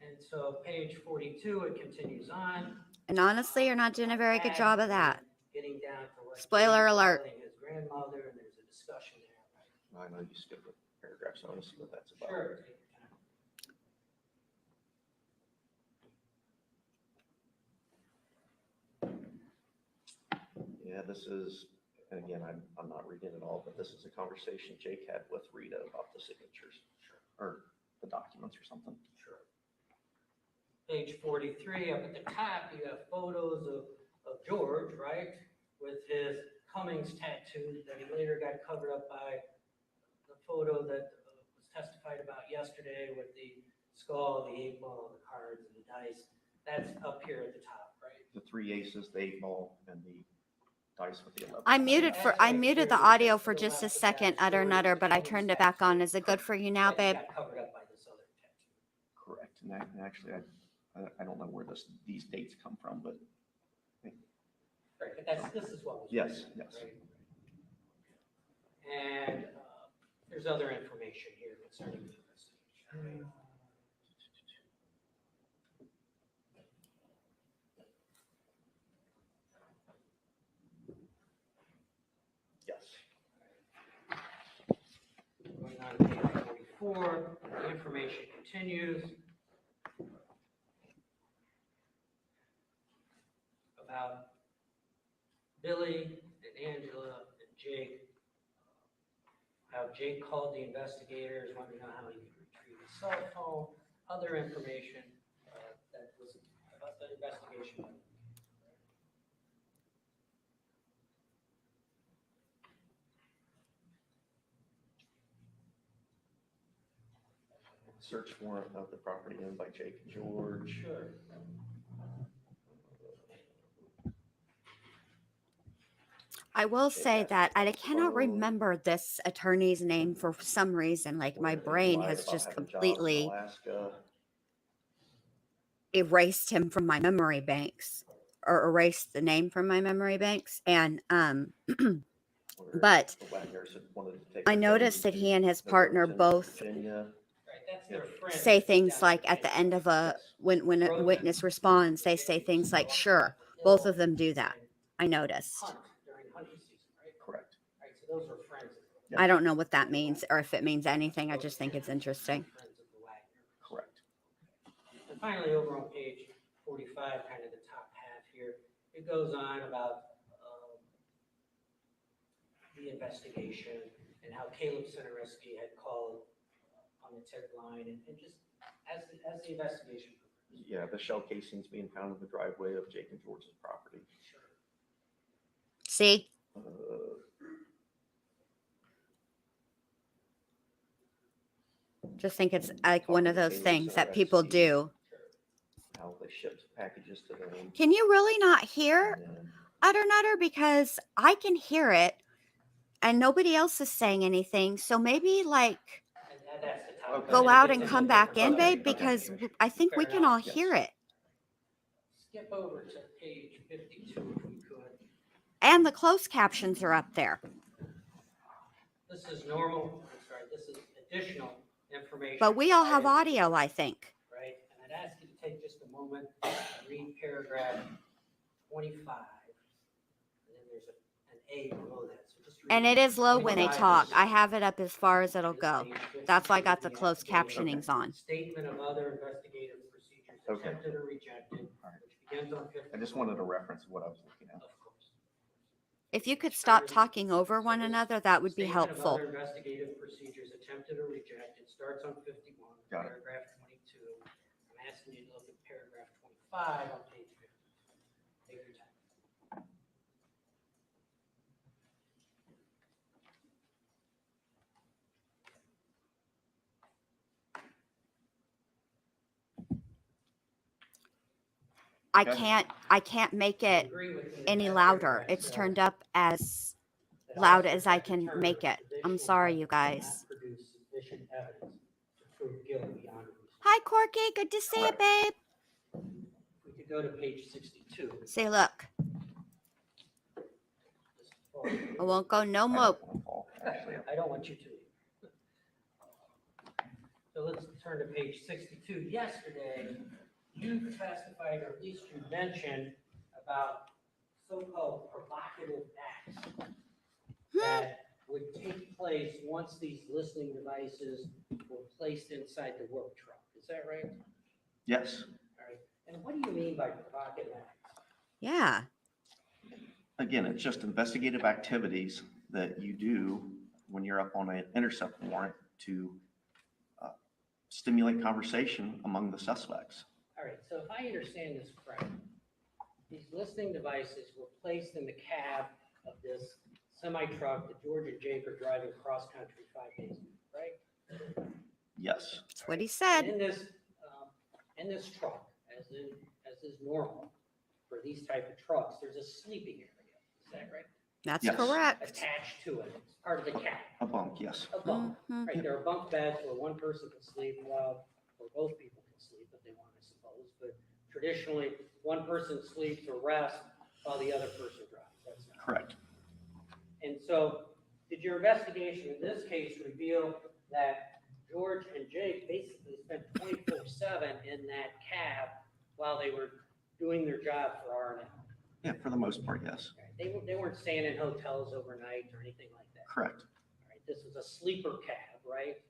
right? And so page 42, it continues on. And honestly, you're not doing a very good job of that. Getting down to what Spoiler Jake's alert. telling his grandmother, and there's a discussion there, right? I know you skipped a paragraph, so I want to see what that's about. Sure. Take your time. Yeah, this is, and again, I'm not reading it all, but this is a conversation Jake had with Rita about the signatures. Or the documents or something. Sure. Page 43, up at the top, you have photos of George, right? With his Cummings tattoo that he later got covered up by the photo that was testified about yesterday with the skull, the 8-ball, the cards, and the dice. That's up here at the top, right? The 3 aces, the 8-ball, and the dice with the 11. I muted the audio for just a second, utter nutter, but I turned it back on. Is it good for you now, That he babe? got covered up by this other tattoo. Correct. And actually, I don't know where these dates come from, but Right, but this is what was. Yes, written, yes. right? And there's other information here concerning the investigation. yes. Going on to page 44, the information continues about Billy and Angela and Jake. How Jake called the investigators, wanted to know how he could retrieve his cell phone, other information that was about the investigation. Search warrant of the property owned by Jake and George. Sure. I will say that I cannot remember this attorney's name for some reason. Like my Where they brain lied has about just having jobs in completely Alaska. erased him from my memory banks, or erased the name from my memory banks. And Where but the Wagners had wanted to take I the noticed that family he and his to partner Milton, both Virginia. Right, that's their friend. say things like at the end of a when a witness responds, they say things like, "Sure." Both of them do that. I noticed. Hunt during hunting season, right? Correct. Right, so those were friends. Yes. I don't know what that means or if it means anything. I just think it's interesting. Friends of the Wagner. Correct. And finally, over on page 45, kind of the top half here, it goes on about the investigation and how Caleb Sinariski had called on the tip line and just as the investigation progressed. Yeah, the shell casings being found in the driveway of Jake and George's property. Sure. See, Uh, just think it's like one of those things that people do. How they shipped packages to them. Can you really not hear And then utter nutter? Because I can hear it and nobody else is saying anything. So maybe like And that's the top. Okay. go It out gets and into come a back different in, babe, subject. because Okay. I think we Fair can all enough. hear it. Skip over to page 52 if we could. And the closed captions are up there. This is normal, I'm sorry, this is additional information. But we all have provided, audio, I think. Right, and I'd ask you to take just a moment and read paragraph 25. And then there's an A below that, so just read. And it is low when they 25 talk. is- I have it up as far as it'll is go. page 52 That's why I got of the closed affidavit. captionings on. Statement of other investigative procedures Okay. attempted or rejected, All right. which begins on 51. I just wanted a reference of what I was looking at. Of course. If you could stop talking over one another, that would be Statement of helpful. other investigative procedures attempted or rejected starts on 51, Got it. paragraph 22. I'm asking you to look at paragraph 25 on page 50. Take your time. Okay. I can't make it Agree with me that any that louder. paragraph It's says turned up as that loud Officer as I Secretary can make it. I'm traditional sorry, you method cannot guys. produce sufficient evidence to prove guilt beyond a reasonable Hi, Corky. Good to see you, babe. doubt. If we could go to page 62. Say, look, This fall- I won't go no I more. don't wanna fall, actually. I don't want you to. So let's turn to page 62. Yesterday, you testified, or at least you mentioned, about so-called provocative acts that would take place once these listening devices were placed inside the work truck. Is that right? Yes. All right. And what do you mean by provocative acts? Yeah. Again, it's just investigative activities that you do when you're up on an intercept warrant to stimulate conversation among the suspects. All right, so if I understand this correctly, these listening devices were placed in the cab of this semi-truck that George and Jake are driving cross-country 5 days, right? Yes. That's what he And said. in this truck, as is normal for these type of trucks, there's a sleeping area. Is that right? That's Yes. correct. Attached to it, it's part of the cab. A bunk, yes. A bunk, Mhm. right? There are bunk beds where one person can sleep while, or both people can sleep if they want, I suppose. But traditionally, one person sleeps or rests while the other person drives. That's not. Correct. And so, did your investigation in this case reveal that George and Jake basically spent 24/7 in that cab while they were doing their job for R&L? Yeah, for the most part, yes. They weren't staying in hotels overnight or anything like that. Correct. All right, this was a sleeper cab, right?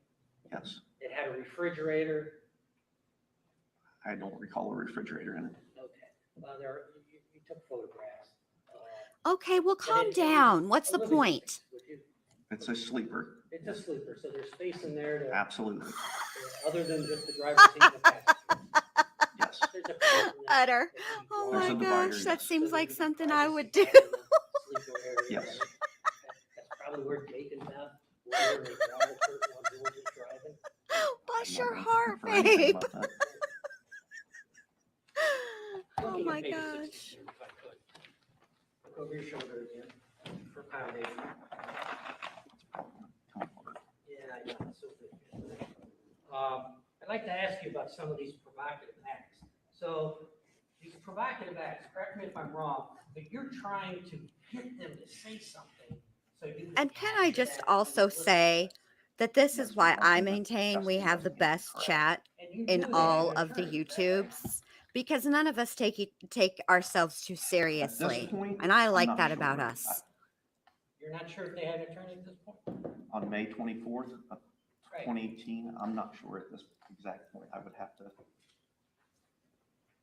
Yes. It had a refrigerator. I don't recall a refrigerator in it. Okay. Well, you took photographs. Okay, well, But calm it was down. What's a the living point? space, would you- It's a sleeper. It's a sleeper, so there's space in there to, Absolutely. other than just the driver's seat and the passenger. Yes. There's a place in there Utter. that can be Oh drawn There's my a divider, gosh, yes. that so seems that like you can something I would privacy do. out in the sleeper area, Yes. right? That's probably where Jake and Beth were when they brought it while George was driving. Bless I'm your not heart, for anything babe. about that. Oh Looking at my page gosh. 62, if I could. Look over your shoulder again for foundation. Yeah, I know, it's so good. I'd like to ask you about some of these provocative acts. So these provocative acts, correct me if I'm wrong, but you're trying to get them to say something so you And can I capture just that on also the say that this Yes, is we why want I them to maintain discuss we the have the best investigation, chat And you in do that all in of the attorney, is that right? YouTubes because none of us take ourselves too At this seriously. point, And I I'm like not that sure. about us. You're not sure if they had an attorney at this point? On May 24th of Right. 2018, I'm not sure at this exact point. I would have to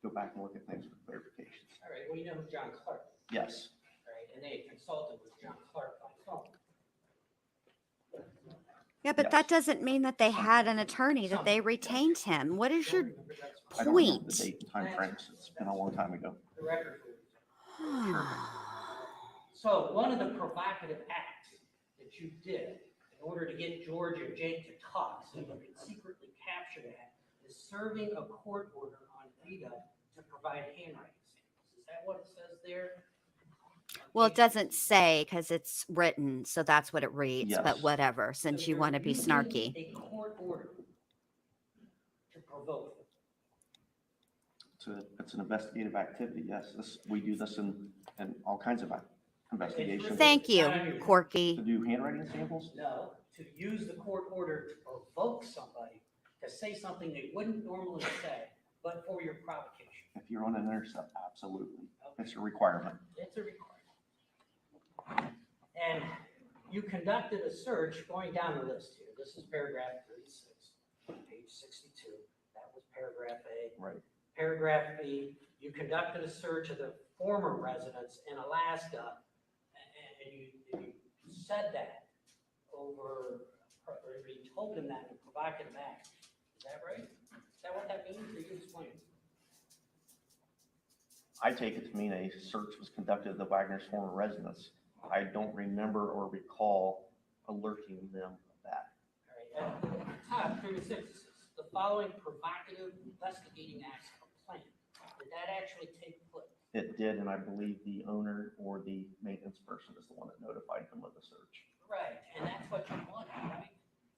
go back and look at things for clarifications. All right, well, you know who John Clark is, Yes. right? And they had consulted with John Clark on phone. Yeah, but Yes. that doesn't mean that they had an attorney, that they retained him. What is Don't your remember, that's fine. I don't know the point? date and time frames. It's been a long time ago. The record. So one of the provocative acts that you did in order to get George and Jake to talk, so you could secretly capture that, is serving a court order on Rita to provide handwriting samples. Is that what it says there? Well, it doesn't say because it's written, so that's what it reads, but Yes. whatever, since you want to be using snarky. A court order to provoke them. It's an investigative activity, yes. We do this in all kinds of investigations. Thank you, To Corky. do handwriting samples? No, to use the court order to provoke somebody to say something they wouldn't normally say, but for your provocation. If you're on an intercept, absolutely. It's a requirement. It's a requirement. And you conducted a search going down the list here. This is paragraph 36, page 62. That was paragraph A. Right. Paragraph B, you conducted a search of the former residence in Alaska, and you said that over, or you told him that in a provocative act. Is that right? Is that what that means, or you explain? I take it to mean a search was conducted at the Wagner's former residence. I don't remember or recall alerting them of that. All right, at the top, 36, it says, the following provocative investigating acts are planned. Did that actually take place? It did, and I believe the owner or the maintenance person is the one that notified them of the search. Right, and that's what you wanted, right?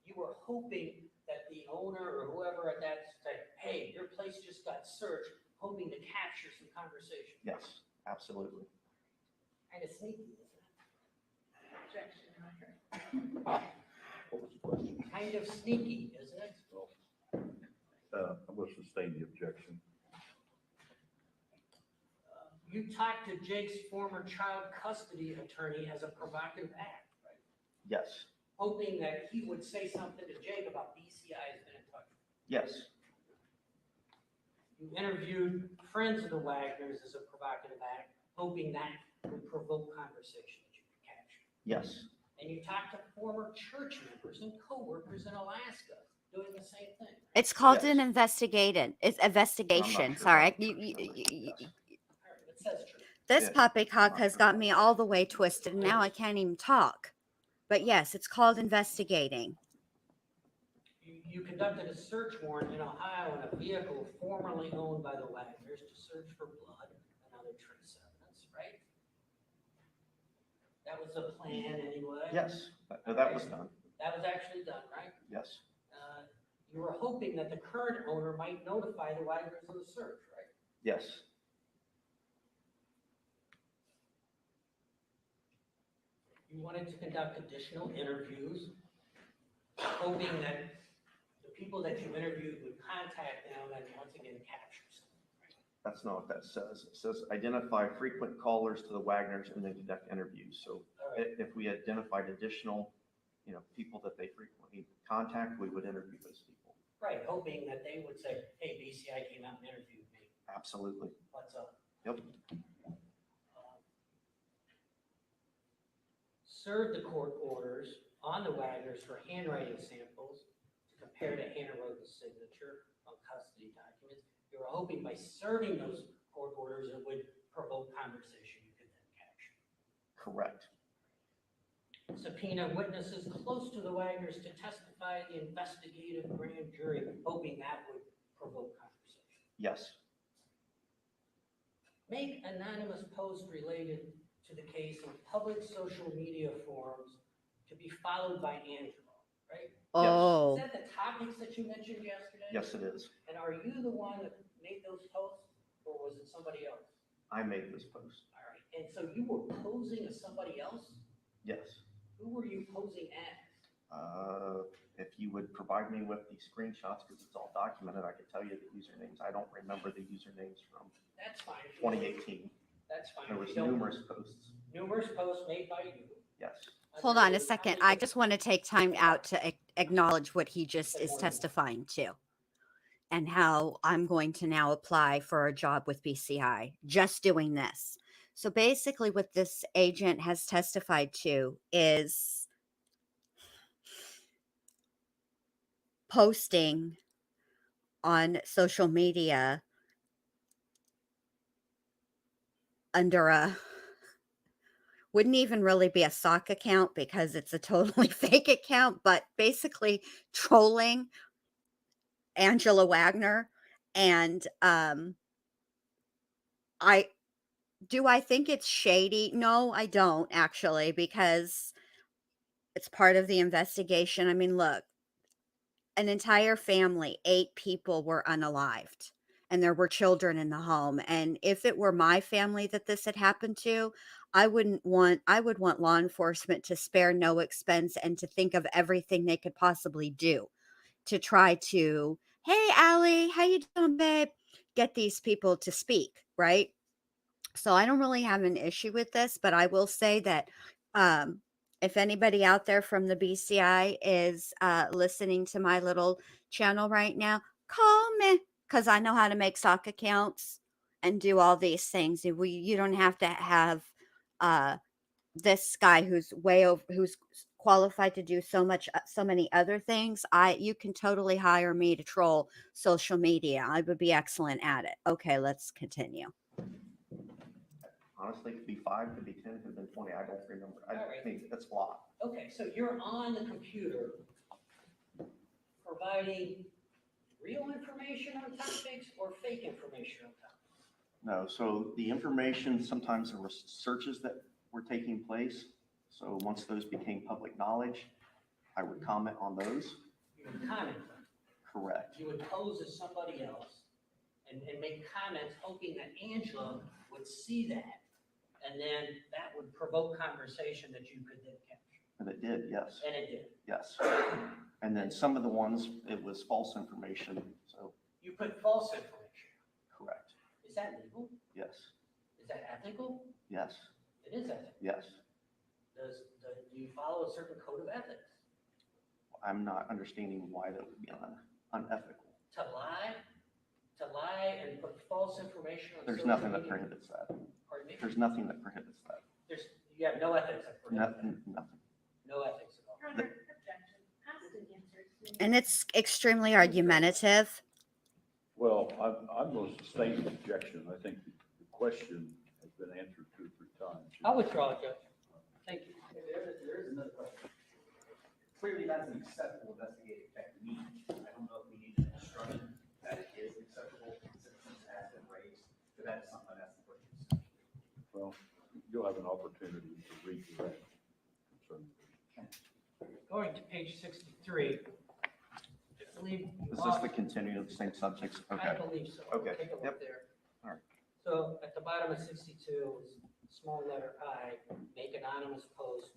You were hoping that the owner or whoever at that said, hey, your place just got searched, hoping to capture some conversation. Yes, absolutely. Kind of sneaky, isn't it? Objection, Your Honor. What was the question? Kind of sneaky, isn't it? I will sustain the objection. You talked to Jake's former child custody attorney as a provocative act, right? Yes, Hoping that he would say something to Jake about BCI has been in touch. yes, You interviewed friends of the Wagners as a provocative act, hoping that would provoke conversation that you could capture. yes, And you talked to former church members and coworkers in Alaska doing the same thing. right? It's called Yes. an investigation. It's investigation. sure Sorry. about the church members, but yes. All right, it says church. This Yeah, poppycock not has sure got about me that. all the way twisted, and now I can't even talk. But yes, it's called investigating. You conducted a search warrant in Ohio in a vehicle formerly owned by the Wagners to search for blood and other trace evidence, right? That was the plan anyway? Yes, that was done. That was actually done, right? Yes, You were hoping that the current owner might notify the Wagners of the search, right? yes, You wanted to conduct additional interviews, hoping that the people that you interviewed would contact them and once again capture something. that's not what that says. It says identify frequent callers to the Wagners and then conduct interviews. So All right, if we identified additional, people that they frequently contact, we would interview those people. right, hoping that they would say, hey, BCI came out and interviewed me, Absolutely. what's up? Yep. Served the court orders on the Wagners for handwriting samples to compare to Hannah Rhodes' signature on custody documents. You were hoping by serving those court orders, it would provoke conversation you could then capture. Correct. Subpoena witnesses close to the Wagners to testify in the investigative grand jury, hoping that would provoke conversation. Yes, Make anonymous posts related to the case in public social media forums to be followed by Angela, right? Oh, Is that the topics that you mentioned yesterday? yes, it is. And are you the one that made those posts, or was it somebody else? I made this post. All right, and so you were posing as somebody else? Yes. Who were you posing as? If you would provide me with the screenshots, because it's all documented, I could tell you the usernames. I don't remember the usernames from That's fine. 2018. That's fine. There was You don't- numerous posts. Numerous posts made by you. Yes. hold on a second. I just want to take time out to acknowledge what he just is testifying to and how I'm going to now apply for a job with BCI, just doing this. So basically, what this agent has testified to is posting on social media under a wouldn't even really be a sock account because it's a totally fake account, but basically trolling Angela Wagner. And I think it's shady? No, I don't actually, because it's part of the investigation. I mean, look, an entire family, 8 people were unalived, and there were children in the home. And if it were my family that this had happened to, I would want law enforcement to spare no expense and to think of everything they could possibly do to try to, hey, Allie, how you doing, babe? Get these people to speak, right? So I don't really have an issue with this, but I will say that if anybody out there from the BCI is listening to my little channel right now, call me because I know how to make sock accounts and do all these things. You don't have to have uh, this guy who's who's qualified to do so many other things. You can totally hire me to troll social media. I would be excellent at it. Okay, let's continue. Honestly, it could be 5, could be 10, could have been 20. I don't remember. I All right. think that's a lot. Okay, so you're on the computer providing real information on topics or fake information on topics? No, so the information, sometimes there were searches that were taking place. So once those became public knowledge, I would comment on those. You would comment. Correct. You would pose as somebody else and make comments hoping that Angela would see that. And then that would provoke conversation that you could then capture. And it did, yes, And it did. yes. And then some of the ones, it was false information, so, You put false information. correct. Is that legal? Yes, Is that ethical? yes, It is ethical. yes. Do you follow a certain code of ethics? I'm not understanding why that would be unethical. To lie and put false information on There's social nothing that media? prohibits that. Pardon me? There's nothing that prohibits that. You have no ethics that prohibit that. Nothing. No ethics at all. Your Honor, objection. Ask the answer. And it's extremely argumentative. Well, I'm going to sustain the objection. I think the question has been answered 2 or 3 times. I'll withdraw it, Judge. Thank you. There is another question. Clearly, that's an acceptable investigative technique. I don't know if we need an instruction that it is acceptable since this has been raised, but that's something that's the question. Well, you'll have an opportunity to read that concerning Going to page 63. I believe. Is this the continuing of the same subjects? I Okay, believe so. Okay, Take a look yep. there. All right. So at the bottom of 62, is small letter I, make anonymous post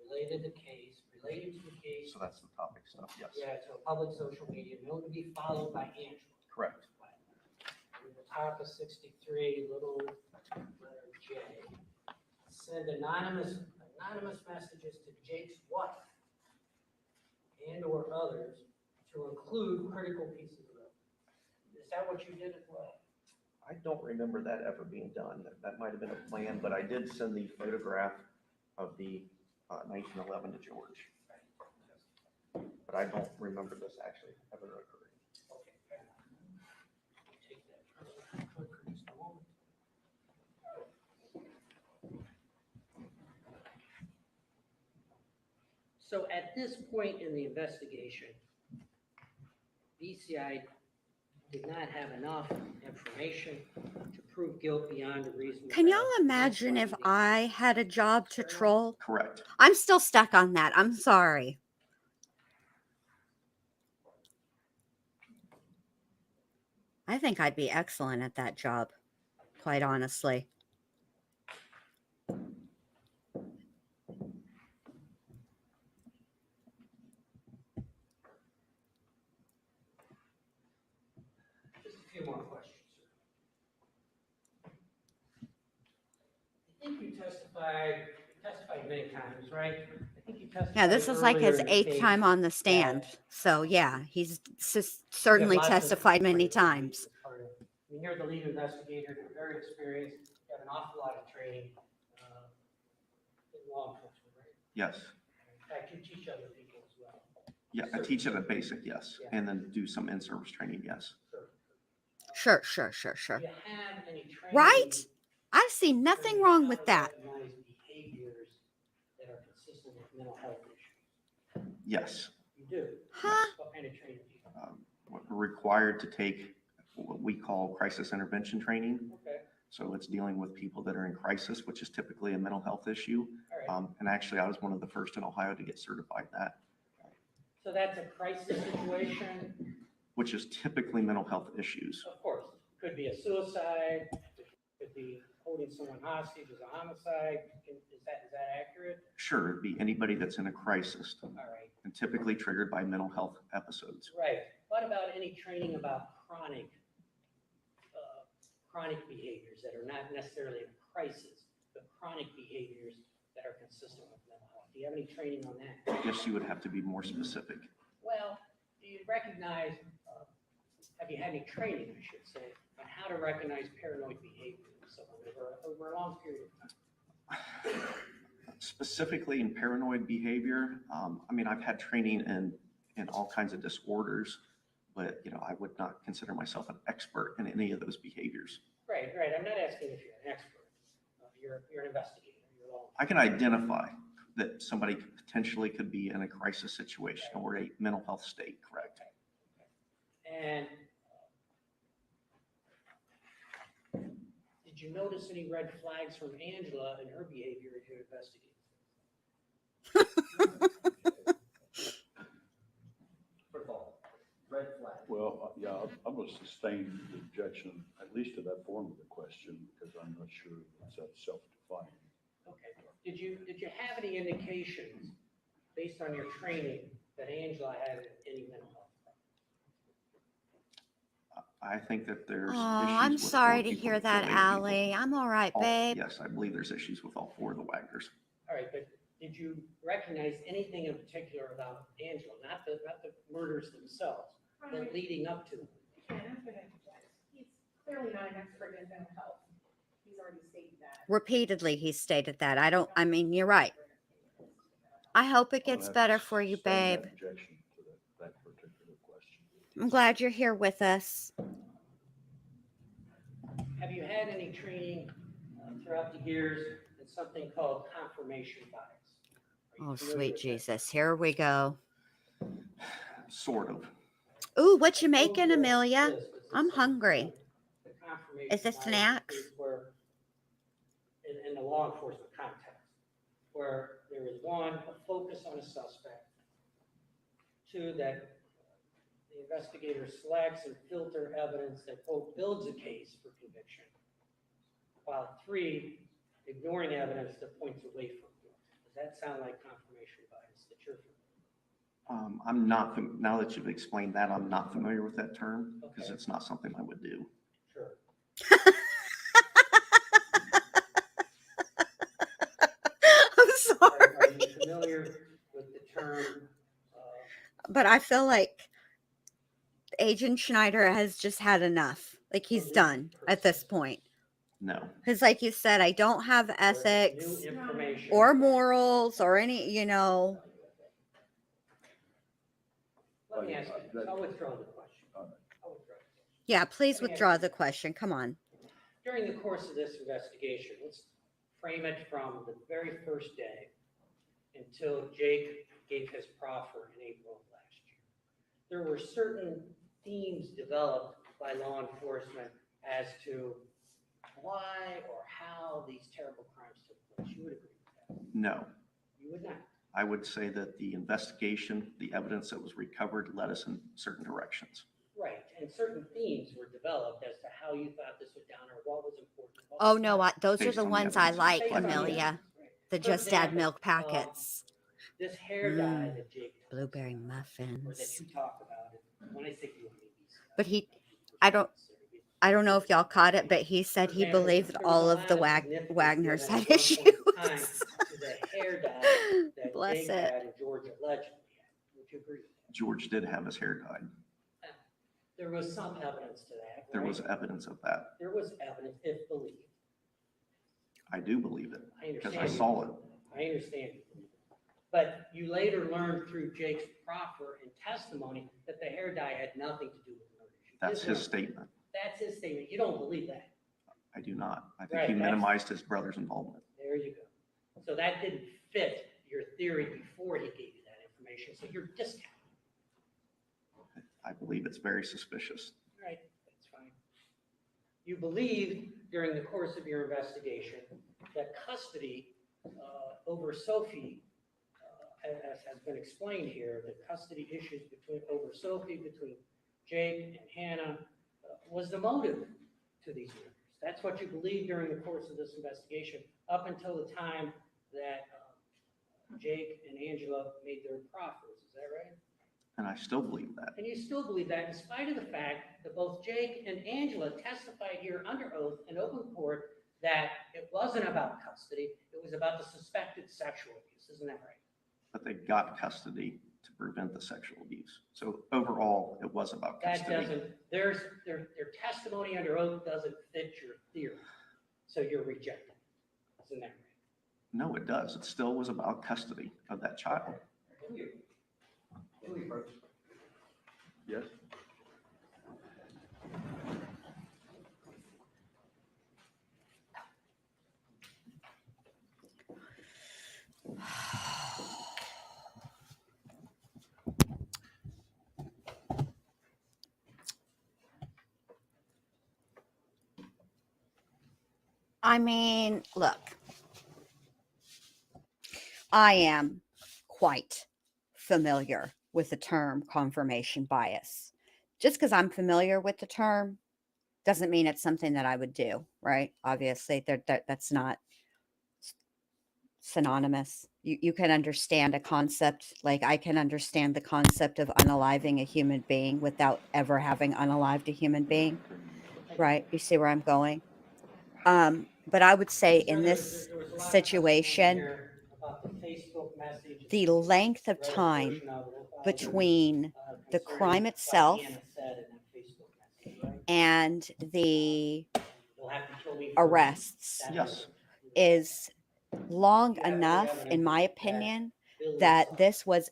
related to the case. So that's the topic stuff, yes. Yeah, to a public social media, known to be followed by Angela. Correct. At the top of 63, little letter J. Send anonymous messages to Jake's wife and or others to include critical pieces of evidence. Is that what you did as well? I don't remember that ever being done. That might have been a plan, but I did send the photograph of the 1911 to George. But I don't remember this actually ever occurring. Okay, fair enough. Take that for just a moment. So at this point in the investigation, BCI did not have enough information to prove guilt beyond a reasonable doubt. Can y'all imagine if I had a job to troll? Correct. I'm still stuck on that. I'm sorry. I think I'd be excellent at that job, quite honestly. Just a few more questions, sir. I think you testified many times, right? I think you testified. Yeah, this is like his earlier in the 8th case time on the stand. So yeah, he's certainly You have lots of testified many experience times. as part of it. I mean, you're the lead investigator, you're very experienced, you have an awful lot of training in law enforcement, right? Yes. In fact, you teach other people as well. Yeah, I teach at a basic, yes, Yeah. and then do some in-service training, yes. Sure. Do you have any training? Right? I see nothing wrong with that. Recognize behaviors that are consistent with mental health issues. Yes. You do? Huh? What kind of training do you have? We're required to take what we call crisis intervention training. Okay, So it's dealing with people that are in crisis, which is typically a mental health issue. all right. And actually, I was one of the first in Ohio to get certified in that, So that's a crisis situation, which is typically mental health issues. of course. Could be a suicide, could be holding someone hostage as a homicide. Is that accurate? Sure, it'd be anybody that's in a crisis All right, and typically triggered by mental health episodes. right. What about any training about chronic behaviors that are not necessarily a crisis, but chronic behaviors that are consistent with mental health? Do you have any training on that? I guess you would have to be more specific. Well, do you recognize have you had any training, I should say, on how to recognize paranoid behavior in someone over a long period of time? Specifically in paranoid behavior, I mean, I've had training in all kinds of disorders, but, you know, I would not consider myself an expert in any of those behaviors. Right. I'm not asking if you're an expert. You're an investigator. You're all. I can identify that somebody potentially could be in a crisis situation or a mental health state, correct? And did you notice any red flags from Angela and her behavior as you investigated? First of all, red flag. Well, yeah, I'm going to sustain the objection, at least to that form of the question, because I'm not sure it's that self-defining. Okay. Did you have any indications based on your training that Angela had any mental health problems? I think that there's Oh, issues I'm with sorry four to people, hear with that, four people. Allie. I'm all right, babe. Yes, I believe there's issues with all four of the Wagners. All right, but did you recognize anything in particular about Angela, not the murders themselves, but leading up to them? Can't answer him. He's clearly not an expert in mental health. He's already stated that. Repeatedly, he stated that. I mean, you're right. I hope it I'm gonna gets have to better for you, sustain babe. that objection to that particular question. I'm glad you're here with us. Have you had any training throughout the years in something called confirmation bias? Are you Oh, familiar sweet with that? Jesus. Here we go. Sort of. Ooh, what you I making, told you Amelia? this, 'cause I'm it's hungry. the confirmation Is this bias snacks? is where, in the law enforcement context, where there is one, a focus on a suspect, two, that the investigator selects and filter evidence that, quote, builds a case for conviction, while three, ignoring evidence that points away from it. Does that sound like confirmation bias that you're familiar? I'm not, now that you've explained that, I'm not familiar with that term because Okay. it's not something I would do. Sure. I'm sorry. Are you familiar with the term, But I feel like Agent Schneider has just had enough. Like he's done at this point. No. Because, like you said, I don't have where ethics new information or morals or any, you know. Let me ask you, this. I'll withdraw the question. I'll withdraw the question. Yeah, please withdraw the question. Come on. During the course of this investigation, let's frame it from the very first day until Jake gave his proffer in April of last year. There were certain themes developed by law enforcement as to why or how these terrible crimes took place. You would agree with that? No. You would not? I would say that the investigation, the evidence that was recovered led us in certain directions. Right, and certain themes were developed as to how you thought this went down or what was important. what Oh, was no, not. those are Based the on the ones I evidence like, Based on the Amelia. evidence, right. The For just add example, milk packets. This hair dye Mm, that Jake took, blueberry or that muffins. you talked about it. When I say you, I mean these. But I don't know if y'all caught it, but he said For he example, believed there was all a of the lot of significance Wagners given had at one point in issues. time to the hair dye that Bless Jake it. had and George allegedly had. Would you agree with that? George did have his hair dyed. There was some evidence to that, There right? was evidence of that. There was evidence, if believed. I do believe it I because understand. I saw it. I understand. But you later learned through Jake's proffer and testimony that the hair dye had nothing to do with the murders. You That's did his learn. statement. That's his statement. You don't believe that. I do not. I think Right, he that's- minimized his brother's involvement. There you go. So that didn't fit your theory before he gave you that information, so you're discounting. I believe it's very suspicious. Right, that's fine. You believe during the course of your investigation that custody over Sophie, as has been explained here, the custody issues over Sophie, between Jake and Hannah, was the motive to these murders. That's what you believe during the course of this investigation, up until the time that Jake and Angela made their proffers. Is that right? And I still believe that. And you still believe that in spite of the fact that both Jake and Angela testified here under oath in open court that it wasn't about custody, it was about the suspected sexual abuse. Isn't that right? But they got custody to prevent the sexual abuse. So overall, it was about That custody. doesn't, their testimony under oath doesn't fit your theory, so you're rejecting. Isn't that right? No, it does. It still was about custody of that child. Can we approach? Yes? I mean, look, I am quite familiar with the term confirmation bias. Just because I'm familiar with the term doesn't mean it's something that I would do, right? Obviously, that's not synonymous. You can understand a concept, like I can understand the concept of unaliving a human being without ever having unalived a human being, right? You see where I'm going? But I would say So in there this was a lot of situation, testimony here about the Facebook message. the length of Read a time portion of it, between the concerning crime what itself Deanna said in that Facebook message, right? and the You'll have to kill me first. arrests That Yes. was it. is long You have any enough, in evidence my that opinion, Billy that saw? this was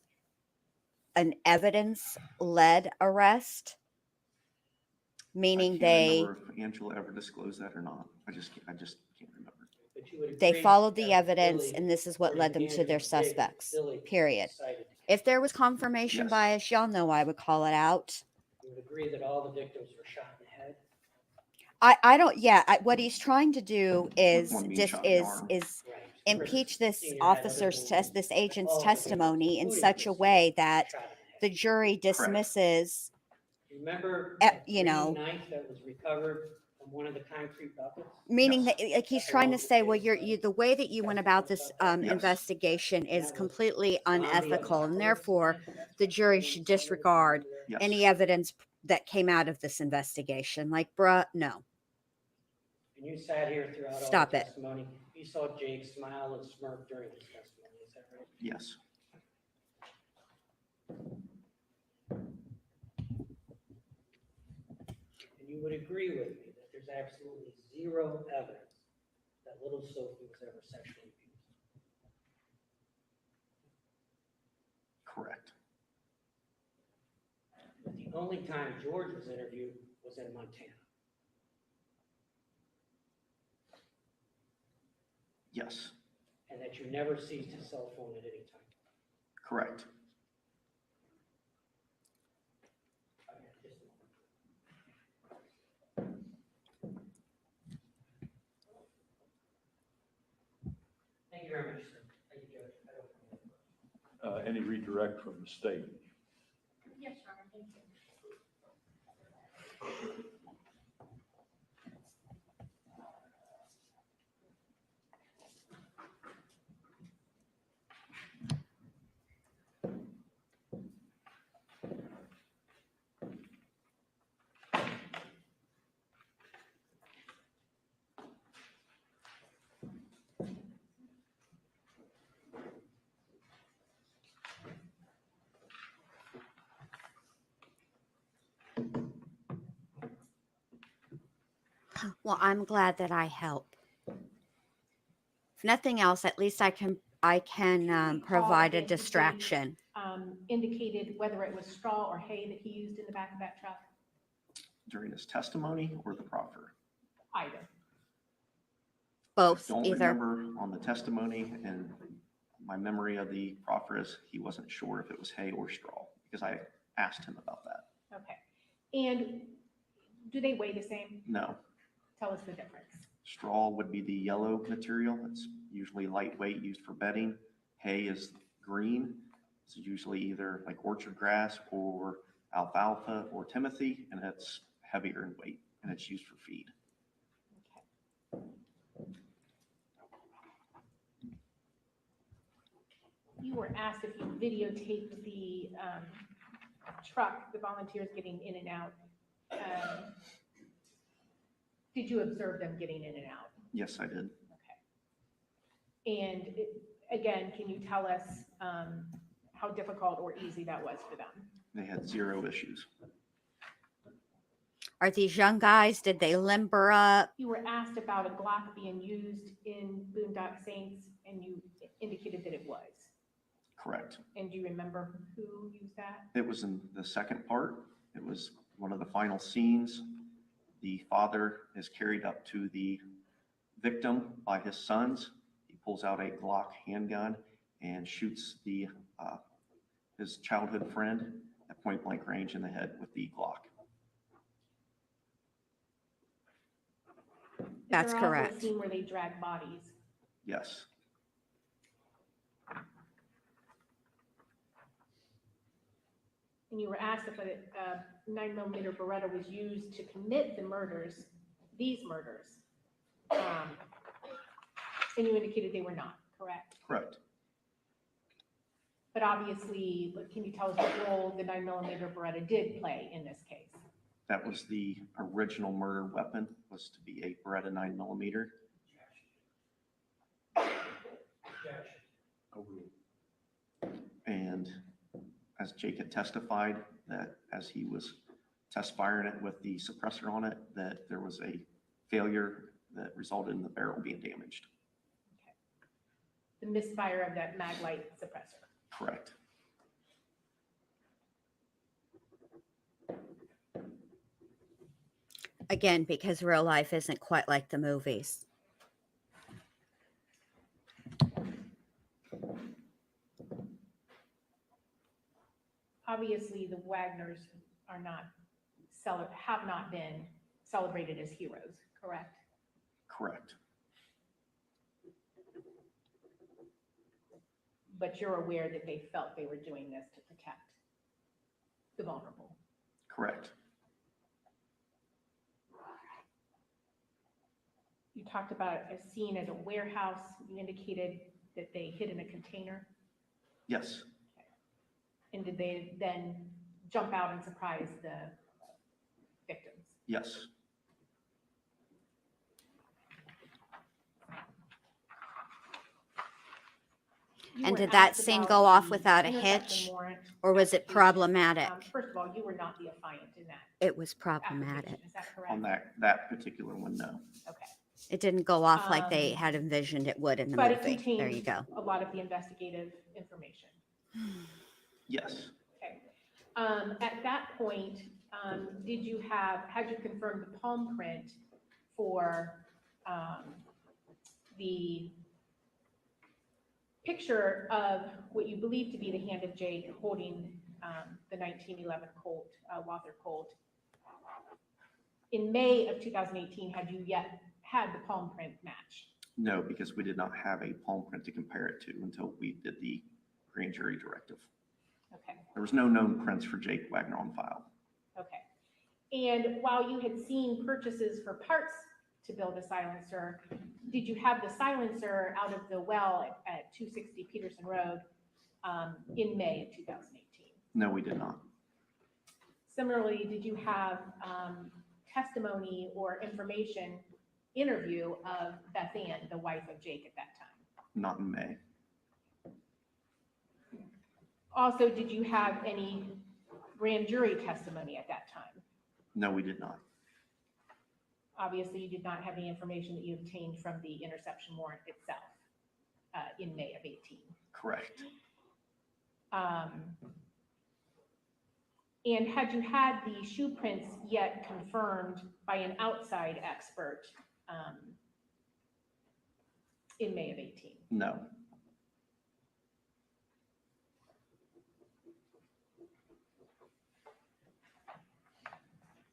an evidence-led arrest, I meaning can't they remember if Angela ever disclosed that or not. I just can't remember. But you would they agree followed the that evidence, Billy, and this is what led them according to their Andrew's statement, suspects. Billy Period. decided to kill. If there was confirmation Yes. bias, y'all know I would call it out. You would agree that all the victims were shot in the head? I don't. Yeah, what he's trying to do is one being just shot in the is arm. is Right. impeach this Senior had officer's other test, wounds, this but agent's all the victims, testimony in including such a Christine, way were that shot in the head. jury dismisses. Remember Eh, that you green know, knife that was recovered from one of the concrete buckets? meaning Yes. that like he's That trying to belongs to say, well, Casey. you the way that you went about this Yes. investigation is That was completely zombie unethical, and apocalypse therefore knife, that's the what jury everyone should said was disregard there. Yes. any evidence that came out of this investigation. Like, bruh, no, And you sat here throughout all Stop the it. testimony. You saw Jake smile and smirk during his testimony, is that right? Yes. And you would agree with me that there's absolutely zero evidence that little Sophie was ever sexually abused. Correct. But the only time George was interviewed was in Montana. Yes. And that you never seized his cell phone at any time. Correct. Okay, just a moment. Thank you very much, sir. Thank you, Judge. I don't have any questions. Any redirect from the state? Yes, Your Honor, thank you. well, I'm glad that I help. If nothing else, at least I can provide a distraction. Indicated whether it was straw or hay that he used in the back of that truck? During his testimony or the proffer? Either. Both, I don't either. remember on the testimony, and my memory of the proffer is he wasn't sure if it was hay or straw because I asked him about that. Okay. And do they weigh the same? No. Tell us the difference. Straw would be the yellow material. It's usually lightweight, used for bedding. Hay is green. It's usually either like orchard grass or alfalfa or timothy, and it's heavier in weight, and it's used for feed. Okay. You were asked if you videotaped the truck, the volunteers getting in and out. Did you observe them getting in and out? Yes, I did. Okay. And again, can you tell us how difficult or easy that was for them. They had 0 issues. Are these young guys, did they limber up? You were asked about a Glock being used in Boondock Saints, and you indicated that it was. Correct. And do you remember who used that? It was in the second part. It was one of the final scenes. The father is carried up to the victim by his sons. He pulls out a Glock handgun and shoots his childhood friend at point blank range in the head with the Glock. Is That's there also a correct. scene where they drag bodies? Yes, And you were asked if a 9mm Beretta was used to commit these murders. And you indicated they were not, correct? correct. But obviously, can you tell us what role the 9mm Beretta did play in this case? That was the original murder weapon, was to be a Beretta 9mm. And as Jake had testified, that as he was test firing it with the suppressor on it, that there was a failure that resulted in the barrel being damaged. The misfire of that Maglite suppressor. Correct. Again, because real life isn't quite like the movies. Obviously, the Wagners have not been celebrated as heroes, correct? Correct. But you're aware that they felt they were doing this to protect the vulnerable. Correct. You talked about a scene at a warehouse. You indicated that they hid in a container. Yes. And did they then jump out and surprise the victims? Yes. You And were did that asked scene about go off the without a interception hitch, warrant or was it application. problematic? First of all, you were not the affiant in that It was problematic. application, is that correct? On that particular one, no. Okay. It didn't go off like they Um, had envisioned it would in the But it movie. There you contained go. a lot of the investigative information. Yes. Okay. At that point, had you confirmed the palm print for the picture of what you believe to be the hand of Jake holding the 1911 Colt, Walther Colt? In May of 2018, had you yet had the palm print match? No, because we did not have a palm print to compare it to until we did the grand jury directive. Okay. There was no known prints for Jake Wagner on file. Okay. And while you had seen purchases for parts to build a silencer, did you have the silencer out of the well at 260 Peterson Road in May of 2018? No, we did not. Similarly, did you have testimony or interview of Beth Ann, the wife of Jake at that time? Not in May. Also, did you have any grand jury testimony at that time? No, we did not. Obviously, you did not have any information that you obtained from the interception warrant itself in May of 18. Correct. And had you had the shoe prints yet confirmed by an outside expert in May of 18? No.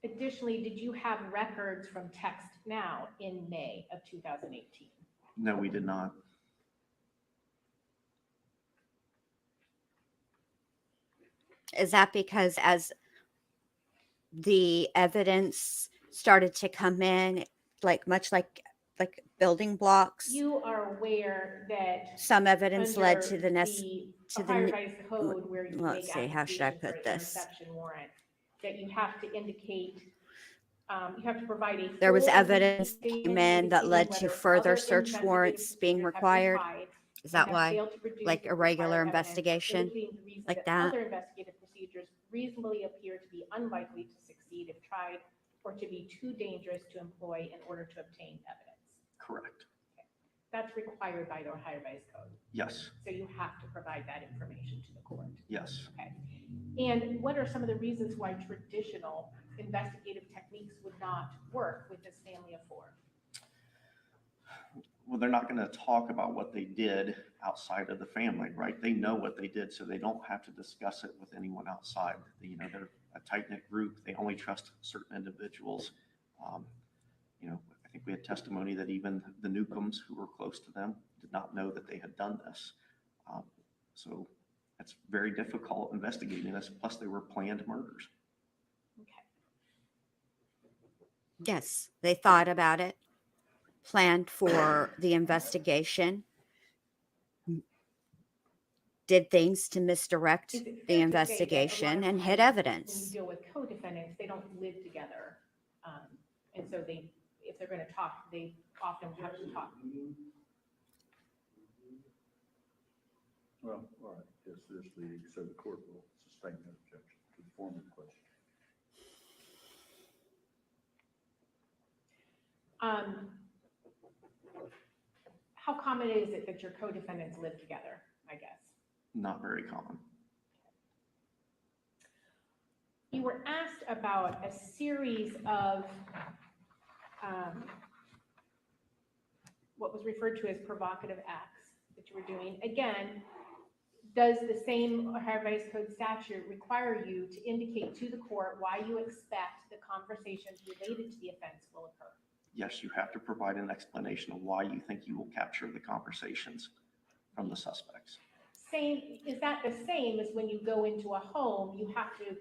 Additionally, did you have records from Text Now in May of 2018? No, we did not. Is that because as the evidence started to come in, much like building blocks, You are aware that some evidence led under to the to the Ohio ne- Revised Code, where you let's make see, how should I applications for put this? interception warrant, that you have to indicate, you have to provide a. There was full evidence that statement came in that indicating led to whether further other search investigative warrants being procedures have been required. tried Is that and have why? failed to produce Like the a regular required evidence, investigation? indicating the reason Like that that? other investigative procedures reasonably appear to be unlikely to succeed if tried, or to be too dangerous to employ in order to obtain evidence. Correct. That's required by the Ohio Revised Code. Yes, So you have to provide that information to the court. yes. Okay. And what are some of the reasons why traditional investigative techniques would not work with this family of four? Well, they're not going to talk about what they did outside of the family, right? They know what they did, so they don't have to discuss it with anyone outside. You know, they're a tight-knit group. They only trust certain individuals. You know, I think we had testimony that even the Newcombs, who were close to them, did not know that they had done this. So it's very difficult investigating this. Plus, they were planned murders. Okay. Yes, they thought about it, planned for the investigation, did things to misdirect Is it fair the to say that a lot investigation, of and hid times evidence. When you deal with co-defendants, they don't live together. And so they, if they're going to talk, they often have to talk. Well, all right, yes, so the court will sustain that objection to the former question. How common is it that your co-defendants live together, I guess? Not very common. You were asked about a series of what was referred to as provocative acts that you were doing. Again, does the same Ohio Revised Code statute require you to indicate to the court why you expect the conversations related to the offense will occur? Yes, you have to provide an explanation of why you think you will capture the conversations from the suspects. Same, is that the same as when you go into a home, you have to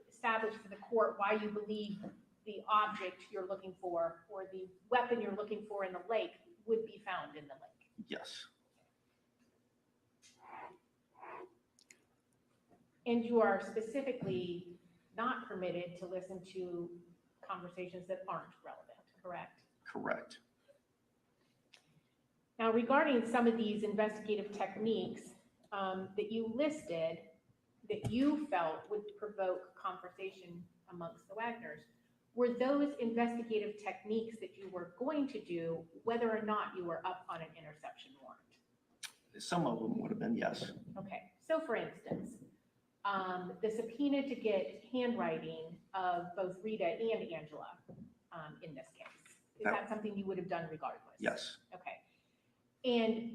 establish for the court why you believe the object you're looking for or the weapon you're looking for in the lake would be found in the lake? Yes, And you are specifically not permitted to listen to conversations that aren't relevant, correct? correct. Now, regarding some of these investigative techniques that you listed that you felt would provoke conversation amongst the Wagners, were those investigative techniques that you were going to do whether or not you were up on an interception warrant? Some of them would have been yes. Okay, so for instance, the subpoena to get handwriting of both Rita and Angela in this case, is that something you would have done regardless? Yes, Okay. And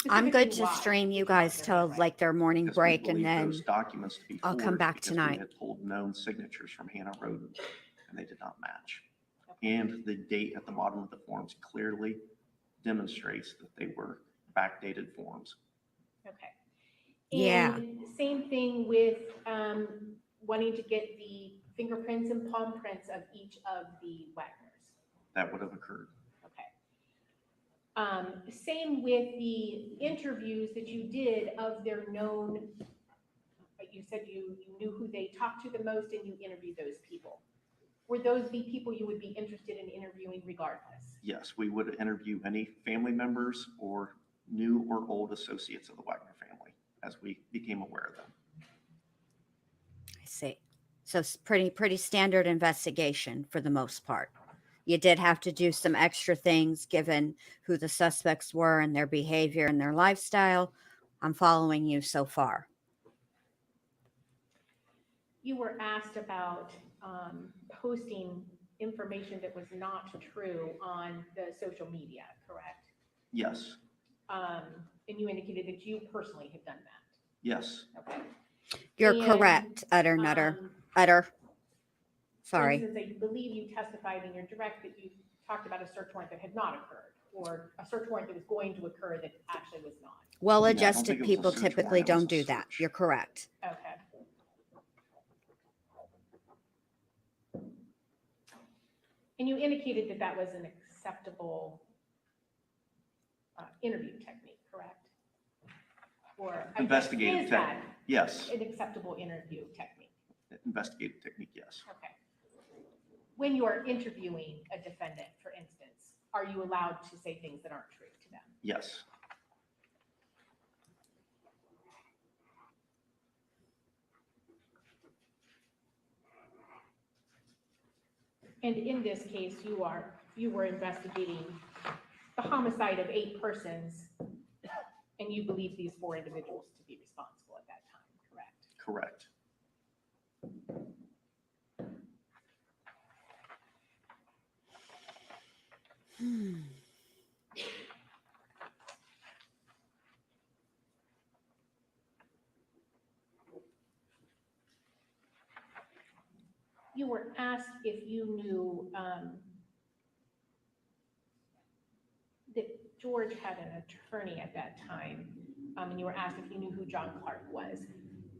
I'm good specifically to why stream would you want guys their till handwriting? like their morning because we break, and believe then those documents to be I'll come forged back because tonight. we had pulled known signatures from Hannah Roden and they did not match. Okay. And the date at the bottom of the forms clearly demonstrates that they were backdated forms. Okay. Yeah. And same thing with wanting to get the fingerprints and palm prints of each of the Wagners. That would have occurred. Okay. Same with the interviews that you did of their known, you said you knew who they talked to the most and you interviewed those people. Would those be people you would be interested in interviewing regardless? Yes, we would interview any family members or new or old associates of the Wagner family as we became aware of them. I see. So it's pretty standard investigation for the most part. You did have to do some extra things given who the suspects were and their behavior and their lifestyle. I'm following you so far. You were asked about posting information that was not true on the social media, correct? Yes, And you indicated that you personally had done that. yes, Okay. You're And, correct, Utter Nutter. Utter. Sorry. For instance, I believe you testified in your direct that you talked about a search warrant that had not occurred, or a search warrant that was going to occur that actually was not. Well-adjusted think it was a people search typically warrant, it was don't a do that. search. You're correct. Okay. And you indicated that that was an acceptable interview technique, correct? Or I guess, Investigative is tech- that yes, an acceptable interview technique? investigative technique, yes. Okay. When you are interviewing a defendant, for instance, are you allowed to say things that aren't true to them? Yes, And in this case, you were investigating the homicide of 8 persons, and you believe these 4 individuals to be responsible at that time, correct? Correct. You were asked if you knew that George had an attorney at that time, and you were asked if you knew who John Clark was.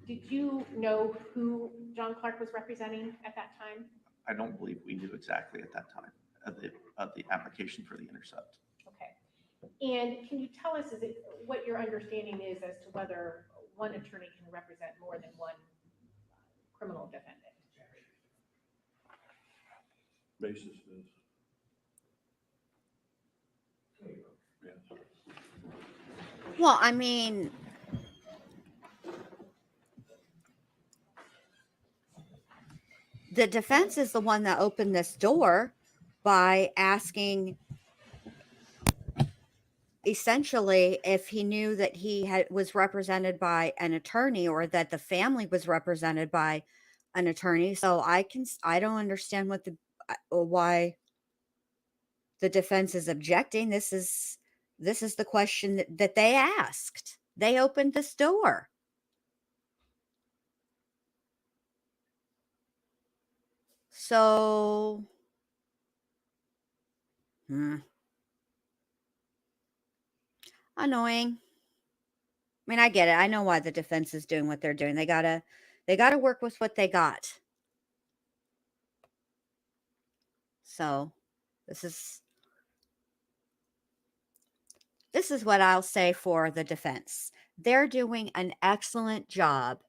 Did you know who John Clark was representing at that time? I don't believe we knew exactly at that time of the application for the intercept. Okay. And can you tell us, what your understanding is as to whether one attorney can represent more than one criminal defendant? Basis is. Yes. Well, I mean, the defense is the one that opened this door by asking essentially if he knew that was represented by an attorney or that the family was represented by an attorney. So I don't understand why the defense is objecting. This is the question that they asked. They opened this door. So, annoying. I mean, I get it. I know why the defense is doing what they're doing. They gotta work with what they got. So, this is what I'll say for the defense. They're doing an excellent job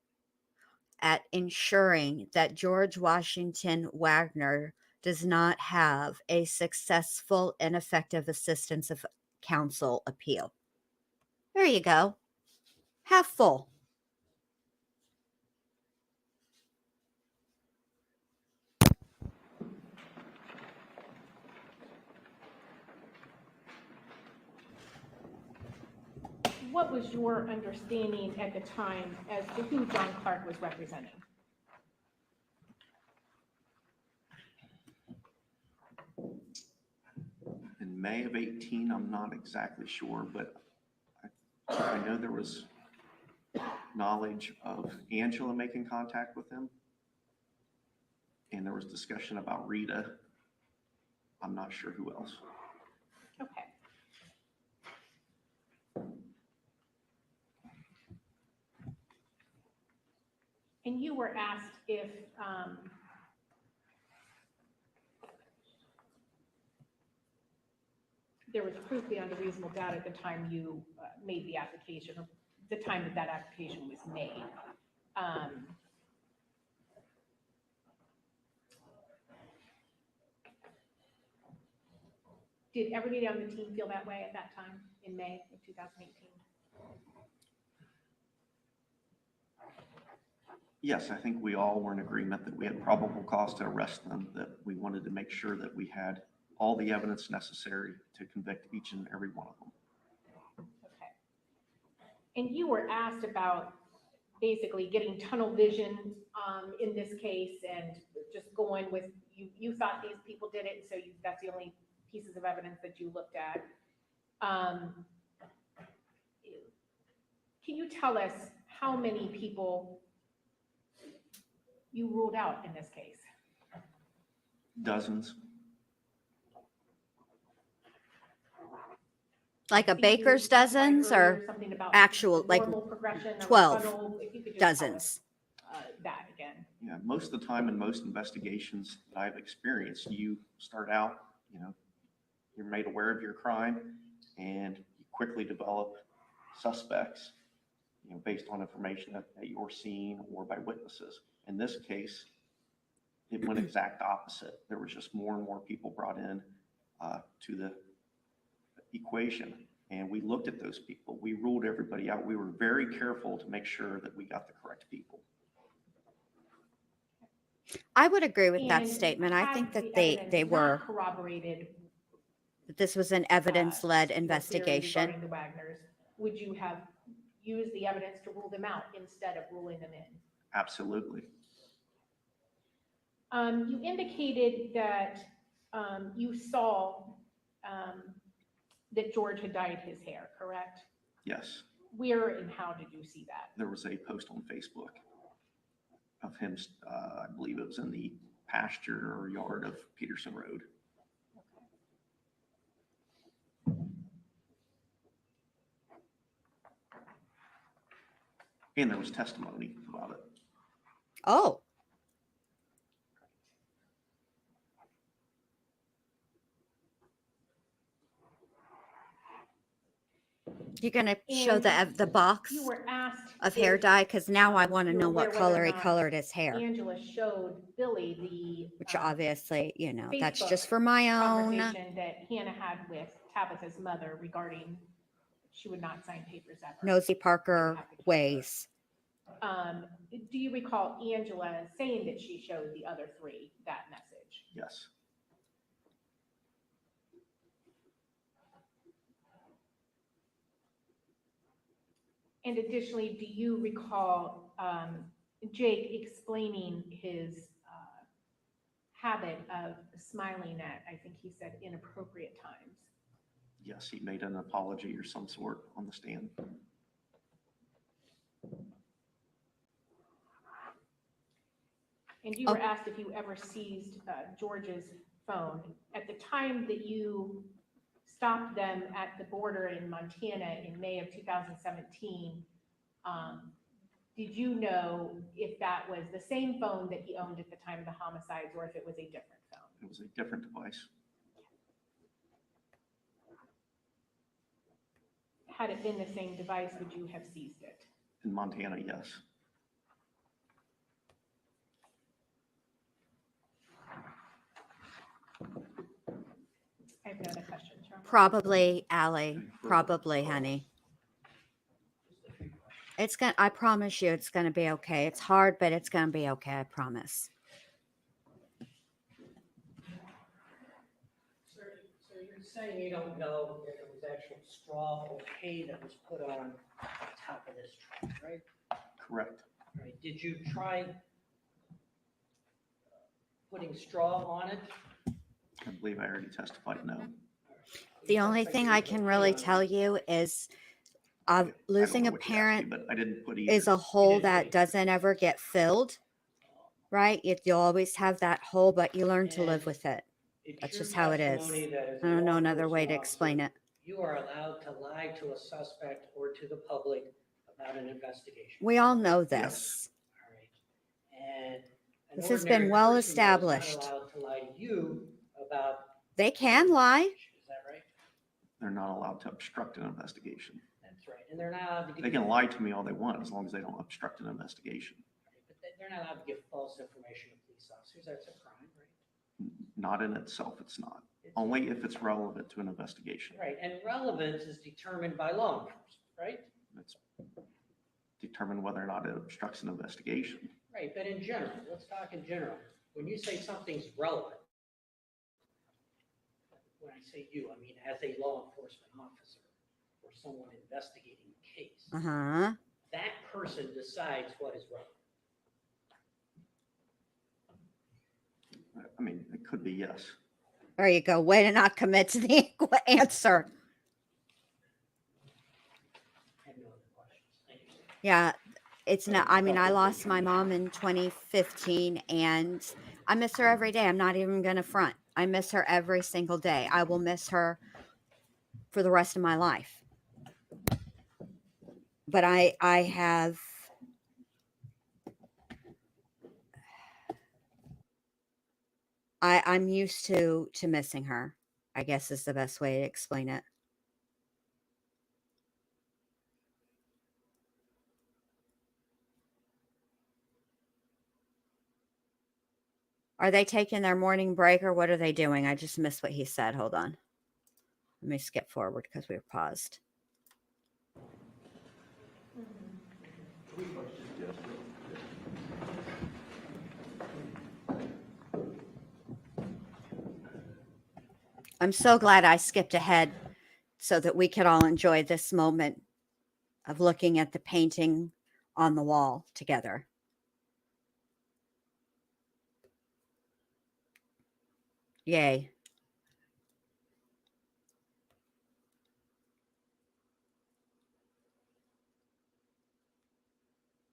at ensuring that George Washington Wagner does not have a successful and effective assistance of counsel appeal. There you go. Half full. What was your understanding at the time as to who John Clark was representing? In May of 18, I'm not exactly sure, but I know there was knowledge of Angela making contact with him. And there was discussion about Rita. I'm not sure who else. Okay. And you were asked if there was proof beyond a reasonable doubt at the time you made the application, or the time that application was made. Did everybody on the team feel that way at that time in May of 2018? Yes, I think we all were in agreement that we had probable cause to arrest them, that we wanted to make sure that we had all the evidence necessary to convict each and every one of them. Okay. And you were asked about basically getting tunnel vision in this case and just going with, you thought these people did it, so that's the only pieces of evidence that you looked at. Can you tell us how many people you ruled out in this case? Dozens. Like a I think you baker's testified dozens earlier or something about actual, the like normal progression of a 12 funnel. If you could just dozens? tell us, that again. Yeah, most of the time in most investigations that I've experienced, you start out, you're made aware of your crime and you quickly develop suspects, based on information that you're seeing or by witnesses. In this case, it went exact opposite. There was just more and more people brought in to the equation. And we looked at those people. We ruled everybody out. We were very careful to make sure that we got the correct people. I would agree with that And statement. I had think that the they evidence were, not corroborated that this was an evidence-led your theory investigation. regarding the Wagners, would you have used the evidence to rule them out instead of ruling them in? Absolutely. You indicated that you saw that George had dyed his hair, correct? Yes. Where and how did you see that? There was a post on Facebook of him, I believe it was in the pasture or yard of Peterson Road. And there was testimony about it. Oh. You're gonna show And the box You were asked of hair if dye? Because now I want to you're know aware what whether or color he not colored his hair. Angela showed Billy the Which obviously, you know, that's Facebook just for my own. conversation that Hannah had with Tabitha's mother regarding she would not sign papers ever. Nosy Parker Have to keep her. ways. Do you recall Angela saying that she showed the other three that message? Yes. And additionally, do you recall Jake explaining his habit of smiling at, I think he said, inappropriate times? Yes, he made an apology or some sort on the stand. And you were asked if you ever seized George's phone. At the time that you stopped them at the border in Montana in May of 2017, did you know if that was the same phone that he owned at the time of the homicides or if it was a different phone? It was a different device. Had it been the same device, would you have seized it? In Montana, yes. I have no other questions, Charles. Probably, Allie. Probably, honey. It's gonna, I promise you it's gonna be okay. It's hard, but it's gonna be okay, I promise. So you're saying you don't know if it was actual straw or hay that was put on top of this truck, right? Correct. Right. Did you try putting straw on it? I believe I already testified no. The only thing I can really tell you is I don't losing know a what you asked me, parent but I didn't put either. is a hole that doesn't ever get filled, right? You'll always have that hole, but you learn to live with it. That's just how it is. I don't know another way to explain it. You are allowed to lie to a suspect or to the public about an investigation. We all know Yes. this. All right. And an This has been ordinary well person, though, is established. not allowed to lie to you about. They can lie. Is that right? They're not allowed to obstruct an investigation. That's right. And they're not allowed to give. They can lie to me all they want as long as they don't obstruct an investigation. But they're not allowed to give false information to police officers. That's a crime, right? Not in itself, it's not. It's- Only if it's relevant to an investigation. Right. And relevance is determined by law enforcement, right? It's determine whether or not it obstructs an investigation. Right. But in general, let's talk in general. When you say something's relevant, when I say you, I mean as a law enforcement officer or someone investigating a case, Uh-huh. that person decides what is relevant. I mean, it could be yes. There you go. Way to not commit to the answer. I have no other questions. Thank you. Yeah, it's not, I mean, I lost my mom in 2015 and I miss her every day. I'm not even going to front. I miss her every single day. I will miss her for the rest of my life. But I'm used to missing her, I guess is the best way to explain it. Are they taking their morning break or what are they doing? I just missed what he said. Hold on. Let me skip forward because we were paused. I'm so glad I skipped ahead so that we could all enjoy this moment of looking at the painting on the wall together. Yay.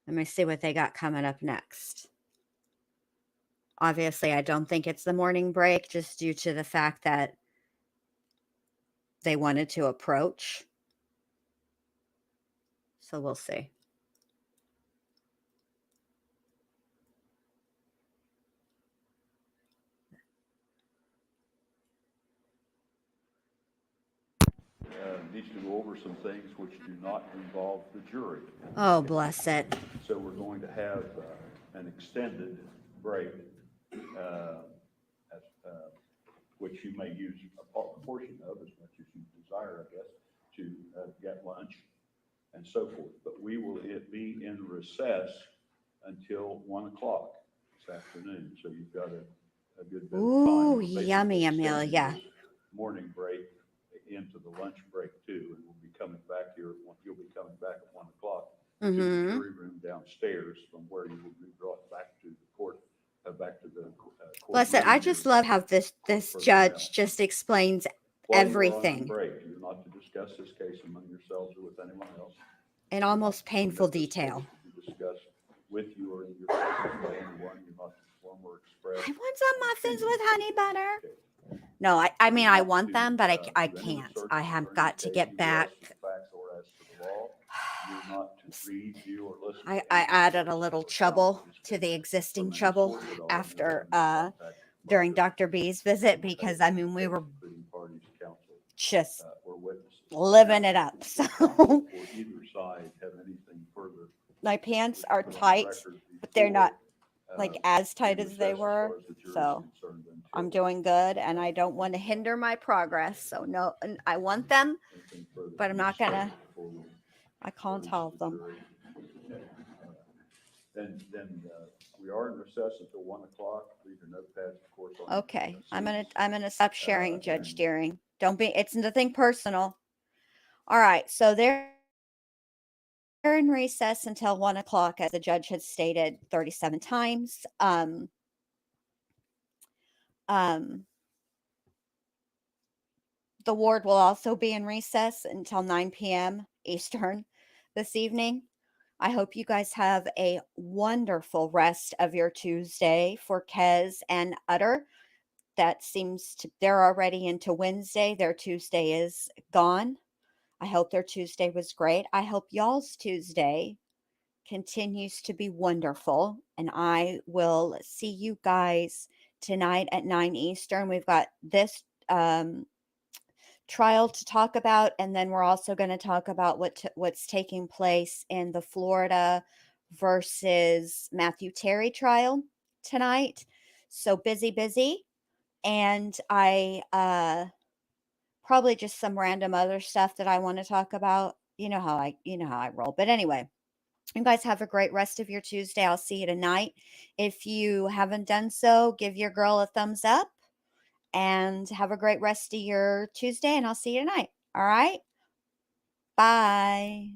Let me see what they got coming up next. Obviously, I don't think it's the morning break just due to the fact that they wanted to approach. So we'll see. Needs to go over some things which do not involve the jury. Oh, bless it. So we're going to have an extended break, which you may use a portion of as much as you desire, I guess, to get lunch and so forth. But we will be in recess until 1 o'clock this afternoon. So you've got a good bit of time. Ooh, We're basically yummy, extending Amelia. this morning break into the lunch break too, and we'll be coming back here, you'll be coming back at 1 o'clock to the Mm-hmm. jury room downstairs from where you will be brought back to the court, back to the court. Bless it. I just love how this judge just explains While you are on everything break, you're not to discuss this case among yourselves or with anyone else. in almost painful Permit this case detail. to be discussed with you or in your presence by anyone. You're not to form or express. I want some muffins with honey butter. No, I mean, I want them, but I can't. I have got to get back. I added a little trouble to the existing trouble after during Dr. B's visit because I mean we were just living it up. So my pants are tight, but they're not like as tight as they were. So I'm doing good and I don't want to hinder my progress. So no, and I want them, but I'm not gonna, I can't have them. Then we are in recess until 1 o'clock. Leave your notepads, of course. On Okay, your seats. I'm gonna stop sharing, Judge and- Deering. Don't be, it's nothing personal. All right, so they're in recess until 1 o'clock, as the judge had stated 37 times. The ward will also be in recess until 9 p.m. Eastern this evening. I hope you guys have a wonderful rest of your Tuesday for Kez and Utter. That seems to, they're already into Wednesday. Their Tuesday is gone. I hope their Tuesday was great. I hope y'all's Tuesday continues to be wonderful. And I will see you guys tonight at 9 Eastern. We've got this trial to talk about, and then we're also going to talk about what's taking place in the Florida versus Matthew Terry trial tonight. So busy, and I probably just some random other stuff that I want to talk about. You know how I roll. But anyway, you guys have a great rest of your Tuesday. I'll see you tonight. If you haven't done so, give your girl a thumbs up. And have a great rest of your Tuesday, and I'll see you tonight. All right? Bye.